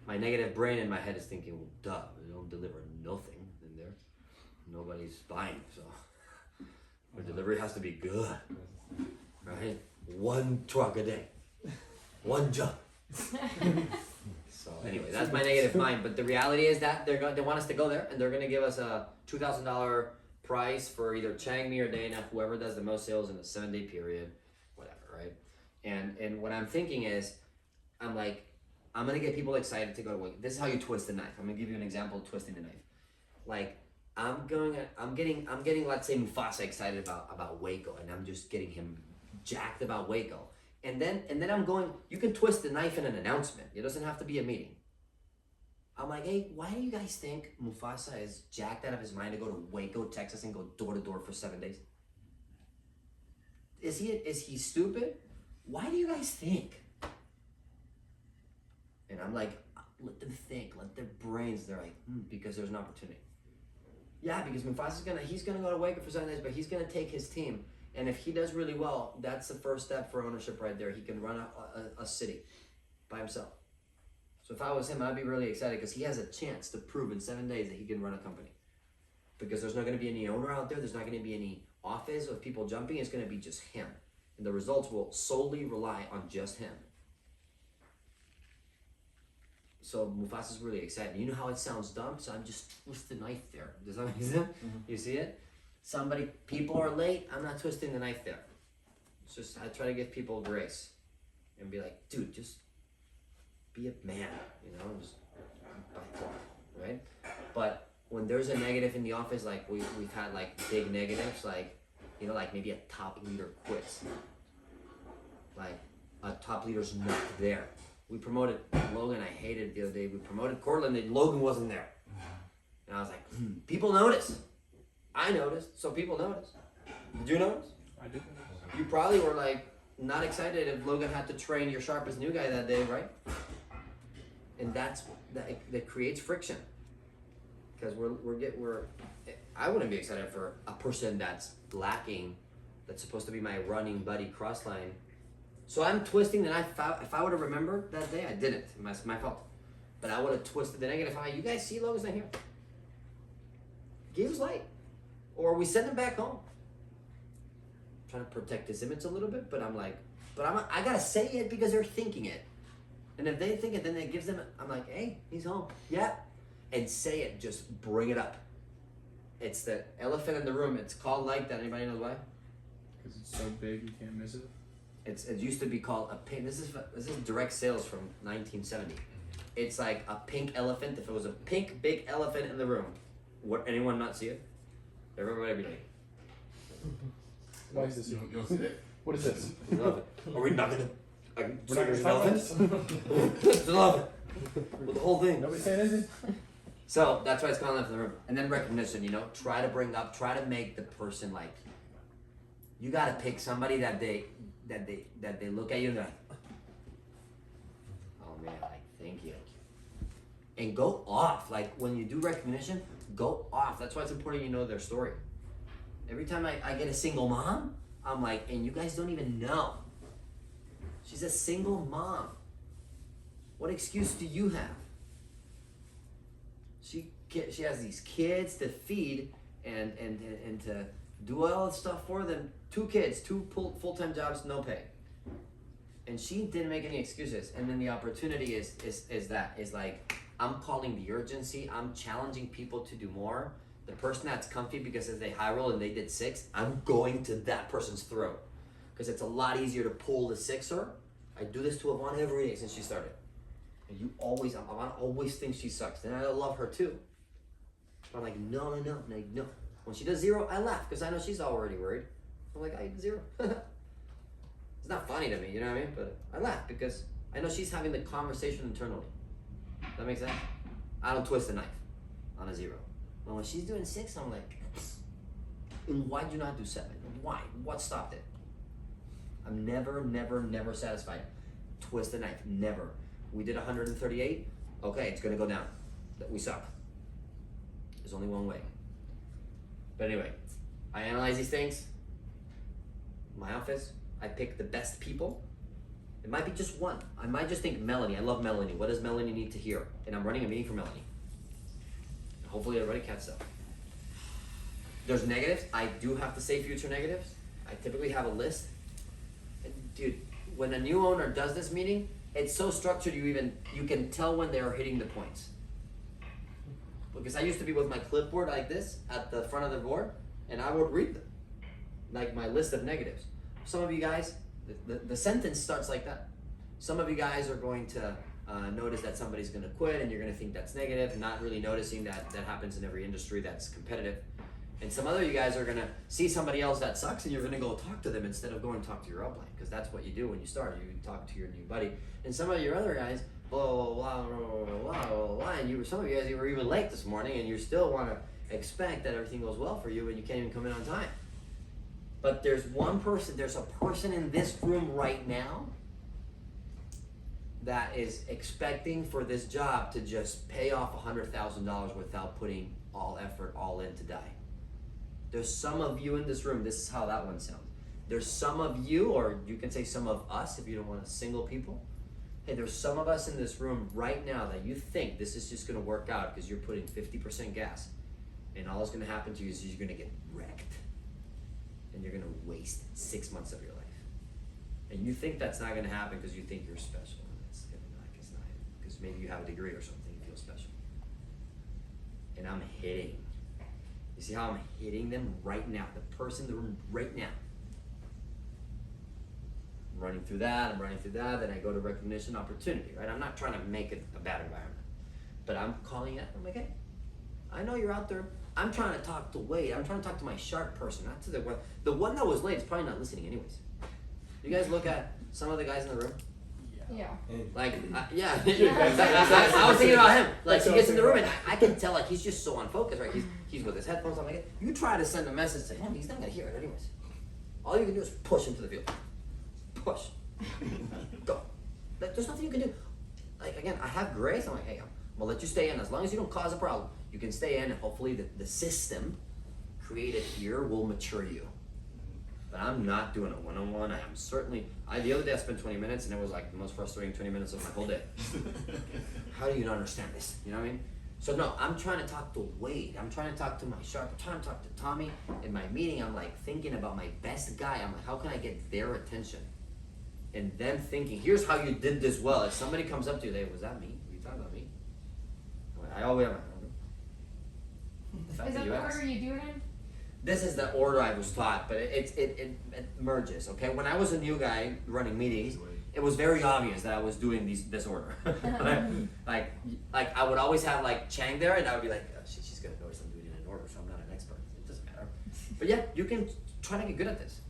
My negative brain in my head is thinking, well, duh, they don't deliver nothing in there. Nobody's buying, so the delivery has to be good, right? 1 truck a day, 1 job. So anyway, that's my negative mind. But the reality is that they want us to go there, and they're gonna give us a $2,000 price for either Changmi or Dana, whoever does the most sales in a 7-day period, whatever, right? And what I'm thinking is, I'm like, I'm gonna get people excited to go to Waco. This is how you twist the knife. I'm gonna give you an example of twisting the knife. Like, I'm getting, let's say Mufasa excited about Waco, and I'm just getting him jacked about Waco. And then I'm going, you can twist the knife in an announcement. It doesn't have to be a meeting. I'm like, hey, why do you guys think Mufasa is jacked out of his mind to go to Waco, Texas, and go door to door for 7 days? Is he stupid? Why do you guys think? And I'm like, let them think, let their brains, they're like, because there's an opportunity. Yeah, because he's gonna go to Waco for 7 days, but he's gonna take his team. And if he does really well, that's the first step for ownership right there. He can run a city by himself. So if I was him, I'd be really excited because he has a chance to prove in 7 days that he can run a company. Because there's not gonna be any owner out there, there's not gonna be any office of people jumping, it's gonna be just him. And the results will solely rely on just him. So Mufasa's really excited. You know how it sounds dumb? So I'm just twist the knife there. Does that make sense? Mm-hmm. You see it? People are late, I'm not twisting the knife there. It's just, I try to give people grace. And be like, dude, just be a man, you know? Just right? But when there's a negative in the office, like we've had like big negatives, like You know, like maybe a top leader quits. Like a top leader's not there. We promoted Logan, I hated it the other day. We promoted Cortland and Logan wasn't there. And I was like, people notice. I noticed, so people notice. Did you notice? I do. You probably were like not excited if Logan had to train your sharpest new guy that day, right? And that creates friction. Because I wouldn't be excited for a person that's lacking, that's supposed to be my running buddy cross line. So I'm twisting, and if I would have remembered that day, I didn't. It's my fault. But I would have twisted the negative. You guys see Logan's not here. Gabe's late. Or we send him back home. I'm trying to protect his image a little bit, but I'm like, I gotta say it because they're thinking it. And if they think it, then it gives them, I'm like, hey, he's home. Yeah. And say it, just bring it up. It's the elephant in the room. It's called like that. Anybody knows why? Because it's so big, you can't miss it. It used to be called a pink. This is direct sales from 1970. It's like a pink elephant. If it was a pink big elephant in the room, would anyone not see it? Everybody be like, Why is this? You don't see that. What is this? I love it. Are we not gonna? We're not gonna an talk about elephant? this? It's an elephant. With the whole thing. Nobody saying anything? So that's why it's called elephant in the room. And then recognition. You know, try to make the person like. You gotta pick somebody that they look at you and they're like, oh man, like thank you. And go off. Like when you do recognition, go off. That's why it's important you know their story. Every time I get a single mom, I'm like, and you guys don't even know. She's a single mom. What excuse do you have? She has these kids to feed and to do all the stuff for them. 2 kids, 2 full-time jobs, no pay. And she didn't make any excuses. And then the opportunity is like, I'm calling the urgency. I'm challenging people to do more. The person that's comfy because if they high roll and they did 6, I'm going to that person's throat. Because it's a lot easier to pull the 6er. I do this to Yvonne every day since she started. And Yvonne always thinks she sucks. And I love her too. But I'm like, no. When she does 0, I laugh because I know she's already worried. I'm like, I did 0. It's not funny to me, you know what I mean? But I laugh because I know she's having the conversation internally. Does that make sense? I don't twist a knife on a 0. But when she's doing 6, I'm like, and why'd you not do 7? Why? What stopped it? I'm never satisfied. Twist a knife, never. We did 138, okay, it's gonna go down. We suck. There's only one way. But anyway, I analyze these things. My office, I pick the best people. It might be just one. I might just think Melanie. I love Melanie. What does Melanie need to hear? And I'm running a meeting for Melanie. Hopefully everybody catches up. There's negatives. I do have to say future negatives. I typically have a list. And dude, when a new owner does this meeting, it's so structured you can tell when they are hitting the points. Because I used to be with my clipboard like this at the front of the board, and I would read them. Like my list of negatives. Some of you guys, the sentence starts like that. Some of you guys are going to notice that somebody's going to quit and you're going to think that's negative, not really noticing that happens in every industry that's competitive. And some other you guys are going to see somebody else that sucks and you're going to go talk to them instead of going to talk to your upline, because that's what you do when you start. You talk to your new buddy. And some of your other guys, blah, blah, blah, blah, blah, blah, blah, and some of you guys, you were even late this morning and you still want to expect that everything goes well for you and you can't even come in on time. But there's a person in this room right now that is expecting for this job to just pay off $100,000 without putting all effort, all in to die. There's some of you in this room, this is how that one sounds. There's some of you, or you can say some of us if you don't want to single people. Hey, there's some of us in this room right now that you think this is just going to work out because you're putting 50% gas. And all that's going to happen to you is you're going to get wrecked. And you're going to waste 6 months of your life. And you think that's not going to happen because you think you're special. And it's not. Because maybe you have a degree or something, you feel special. And I'm hitting. You see how I'm hitting them right now? The person in the room right now. I'm running through that, then I go to recognition opportunity, right? I'm not trying to make it a bad environment. But I'm calling it, I'm like, hey, I know you're out there. I'm trying to talk to Wade. I'm trying to talk to my sharp person, not to the one that was late is probably not listening anyways. You guys look at some of the guys in the room. Yeah. Like, yeah. I was thinking about him. Like, That's he what gets I in the was room and I can tell, like, he's just so unfocused, right? He's with his headphones on, like, you try to send a message to him, he's not gonna hear it anyways. All you can do is push him to the field. Push. Go. There's nothing you can do. Like, again, I have grace. I'm like, hey, I'm gonna let you stay in. As long as you don't cause a problem, you can stay in, and hopefully the system created here will mature you. But I'm not doing a one-on-one. I am certainly. The other day I spent 20 minutes, and it was like the most frustrating 20 minutes of my whole day. How do you not understand this? You know what I mean? So no, I'm trying to talk to Wade. I'm trying to talk to my sharp. I'm trying to talk to Tommy. In my meeting, I'm like thinking about my best guy. I'm like, how can I get their attention? And then thinking, here's how you did this well. If somebody comes up to you, was that me? Were you talking about me? I always am. The fact Is that that you the asked. order you do it in? This is the order I was taught, but it merges. Okay, when I was a new guy running meetings, it was very obvious that I was doing this order. like I would always have like Chang there, and I would be like, oh, she's gonna notice I'm doing it in order, so I'm not an expert. It doesn't matter. But yeah, you can try to get good at this.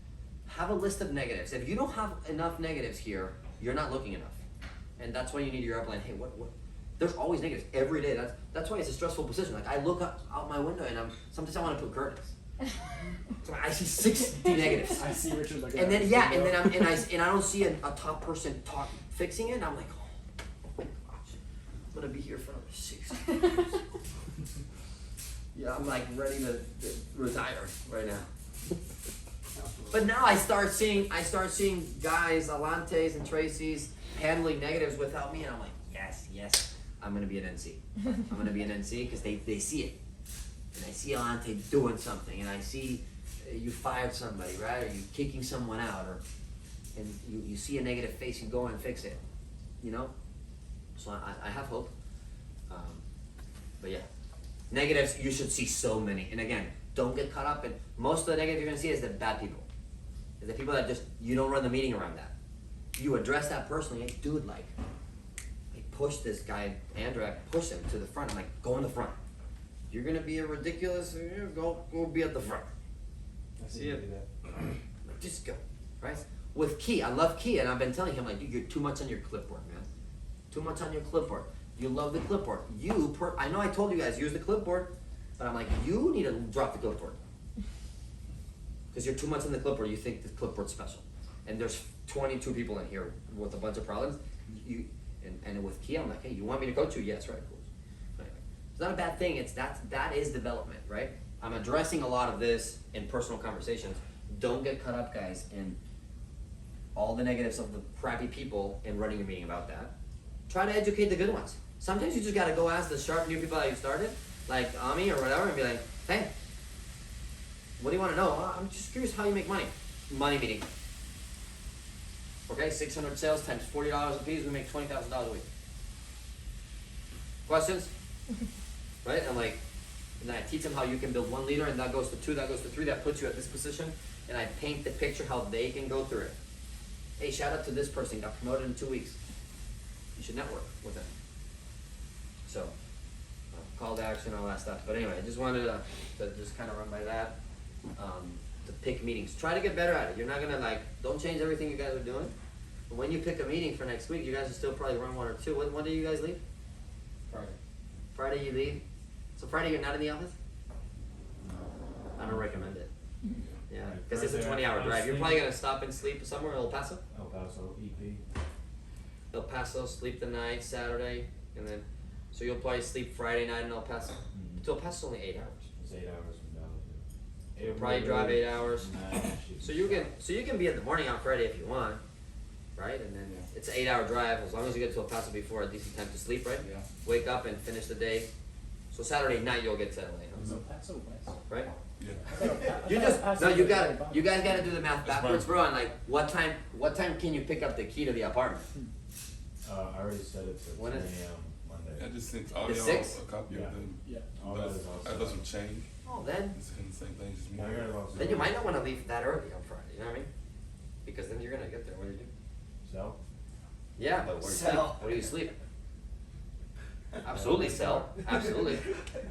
Have a list of negatives. If you don't have enough negatives here, you're not looking enough, and that's why you need your upline. Hey, what? There's always negatives every day. That's why it's a stressful position. Like I look out my window, and sometimes I want to put curtains. So I see 60 negatives. I see Richard looking And at then this I don't see a top person fixing it, and I'm like, oh my gosh, I'm gonna be here for another 60 years. Yeah, I'm like ready to retire right now. But now I start seeing guys, Alantes and Tracy's handling negatives without me, and I'm like, yes, I'm gonna be an NC. I'm gonna be an NC because they see it. And I see Alante doing something, and I see you fired somebody, right? Or you kicking someone out, and you see a negative face, you go and fix it, you know? So I have hope. But yeah, negatives, you should see so many. And again, don't get caught up in, most of the negative you're gonna see is the bad people. Is the people that just, you don't run the meeting around that. You address that personally, hey, dude, like, I pushed this guy, Andrew, I pushed him to the front. I'm like, go in the front. You're gonna be a ridiculous. Go be at the front. I See it. Like, just go, right? With Key, I love Key, and I've been telling him like, dude, you're too much on your clipboard, man. Too much on your clipboard. You love the clipboard. I know I told you guys use the clipboard, but I'm like, you need to drop the clipboard because you're too much on the clipboard. You think the clipboard's special, and there's 22 people in here with a bunch of problems. And with Key, I'm like, hey, you want me to coach you? Yes, right, of course. It's not a bad thing. That is development, right? I'm addressing a lot of this in personal conversations. Don't get caught up, guys, in all the negatives of the crappy people and running a meeting about that. Try to educate the good ones. Sometimes you just gotta go ask the sharp new people that you started, like Ami or whatever, and be like, hey, what do you want to know? I'm just curious how you make money. Money meeting. Okay, 600 sales times $40 a piece, we make $20,000 a week. Questions? Right? I'm like, and then I teach them how you can build 1 leader, and that goes to 2, that goes to 3, that puts you at this position, and I paint the picture how they can go through it. Hey, shout out to this person, got promoted in 2 weeks. You should network with them. So, call to action, all that stuff. But anyway, I just wanted to just kind of run by that. To pick meetings. Try to get better at it. You're not gonna don't change everything you guys are doing. But when you pick a meeting for next week, you guys will still probably run 1 or 2. When do you guys leave? Friday you leave? So Friday you're not in the office? I don't recommend it. Yeah, because it's a 20-hour drive. You're probably gonna stop and sleep somewhere in El Paso? El Paso, EP. El Paso, sleep the night, Saturday, and then, so you'll probably sleep Friday night in El Paso. Mm-hmm. To El Paso's only 8 hours. It's 8 hours from Dallas. Yeah. You'll probably drive 8 hours. Nah, So you can be in the morning on Friday if you want, right? And then it's an 8-hour drive as long as you get to El Paso before a decent time to sleep, right? Yeah. Wake up and finish the day. So Saturday night you'll get to LA, So Paso West. right? Yeah. You just Paso no, you is got very you guys got to do the math backwards, right. bro. And what time can you pick up the key to the apartment? I already said it to When 10 is- a.m. Monday. I just sent all The y'all 6th? a copy Yeah. of them. Yeah. All that is also. That doesn't change. Oh, then It's in the same thing, just Now more. you're also. you might not want to leave that early on Friday. You know what I mean? Because then you're gonna get there. What do you do? So, Yeah, but where do you sleep? So- Where do you sleep? Absolutely, sell. Absolutely.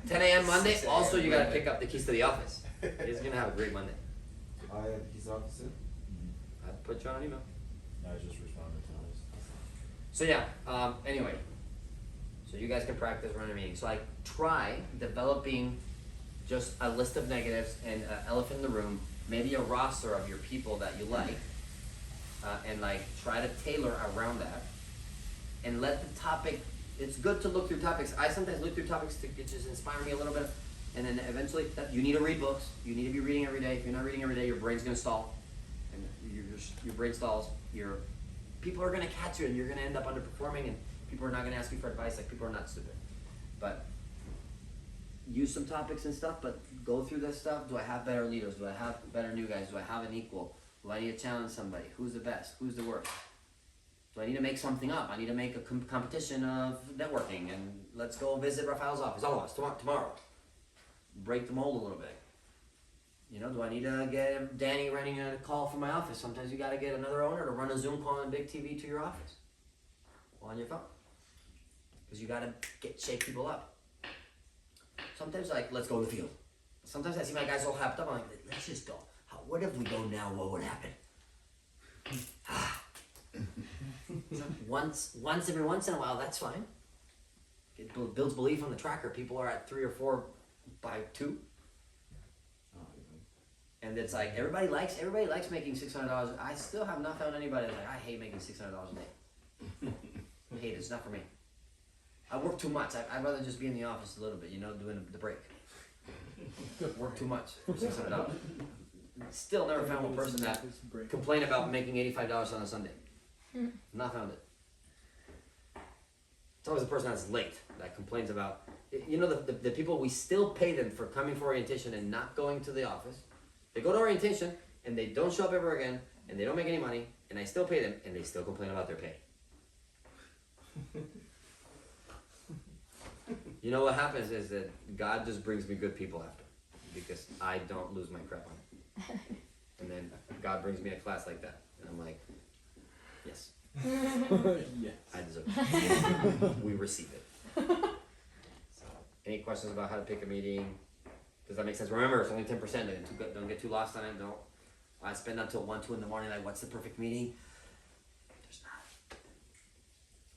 10 a.m. Monday. Also, you gotta pick up the keys to the office. He's gonna have a great Monday. He's officer. I'd put you on an email. I just responded to this. So yeah. Anyway. So you guys can practice running a meeting. So like, try developing just a list of negatives and an elephant in the room. Maybe a roster of your people that you like, and like try to tailor around that. And let the topic. It's good to look through topics. I sometimes look through topics to just inspire me a little bit, and then eventually you need to read books. You need to be reading every day. If you're not reading every day, your brain's gonna stall, and your brain stalls. Your people are gonna catch you, and you're gonna end up underperforming, and people are not gonna ask you for advice. Like, people are not stupid, but use some topics and stuff. But go through this stuff. Do I have better leaders? Do I have better new guys? Do I have an equal? Do I need to challenge somebody? Who's the best? Who's the worst? Do I need to make something up? I need to make a competition of networking, and let's go visit Rafael's office. All of us tomorrow. Break the mold a little bit. You know, do I need to get Danny running a call from my office? Sometimes you got to get another owner to run a Zoom call on big TV to your office, or on your phone, because you got to shake people up. Sometimes, like, let's go to the field. Sometimes I see my guys all hyped up. I'm like, let's just go. What if we go now? What would happen? Once every once in a while, that's fine. It builds belief on the tracker. People are at 3 or 4 by 2, and it's like everybody likes making $600. I still have not found anybody that's like, I hate making $600 a day. I hate it. It's not for me. I work too much. I'd rather just be in the office a little bit, you know, doing the break. Work too much for $600. Still never found one person that complained about making $85 on a Sunday. Not found it. It's always the person that's late that complains about, you know, the people, we still pay them for coming for orientation and not going to the office. They go to orientation and they don't show up ever again, and they don't make any money, and I still pay them, and they still complain about their pay. You know what happens is that God just brings me good people after, because I don't lose my crap on it. And then God brings me a class like that, and I'm like, yes. Yes. I deserve it. We receive it. So, any questions about how to pick a meeting? Does that make sense? Remember, it's only 10%. Don't get too lost on it. Don't. I spend until 1, 2 in the morning. Like, what's the perfect meeting? There's not.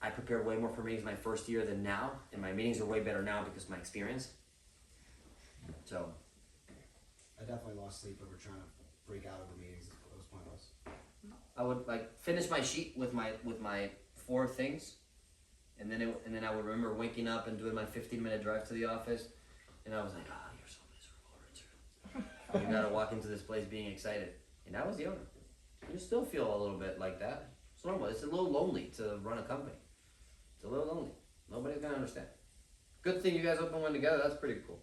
I prepared way more for meetings my first year than now, and my meetings are way better now because of my experience. So, I definitely lost sleep over trying to break out of the meetings. It was pointless. I would like finish my sheet with my 4 things, and then I would remember waking up and doing my 15-minute drive to the office, and I was like, oh, you're so miserable, Richard. You gotta walk into this place being excited, and I was the owner. You still feel a little bit like that. It's normal. It's a little lonely to run a company. It's a little lonely. Nobody's gonna understand. Good thing you guys opened one together. That's pretty cool.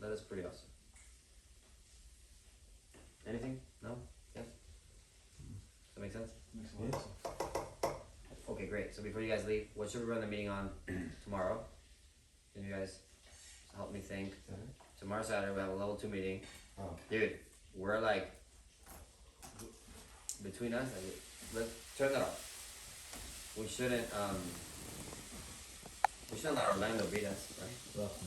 That is pretty awesome. Anything? No? Yes? Does that make sense? Okay, great. So before you guys leave, what should we run the meeting on tomorrow? Can you guys help me think? Tomorrow Saturday we have a level 2 meeting. Oh. Dude, we're like, between us, let's turn that off. We shouldn't let Orlando beat us, right? Well,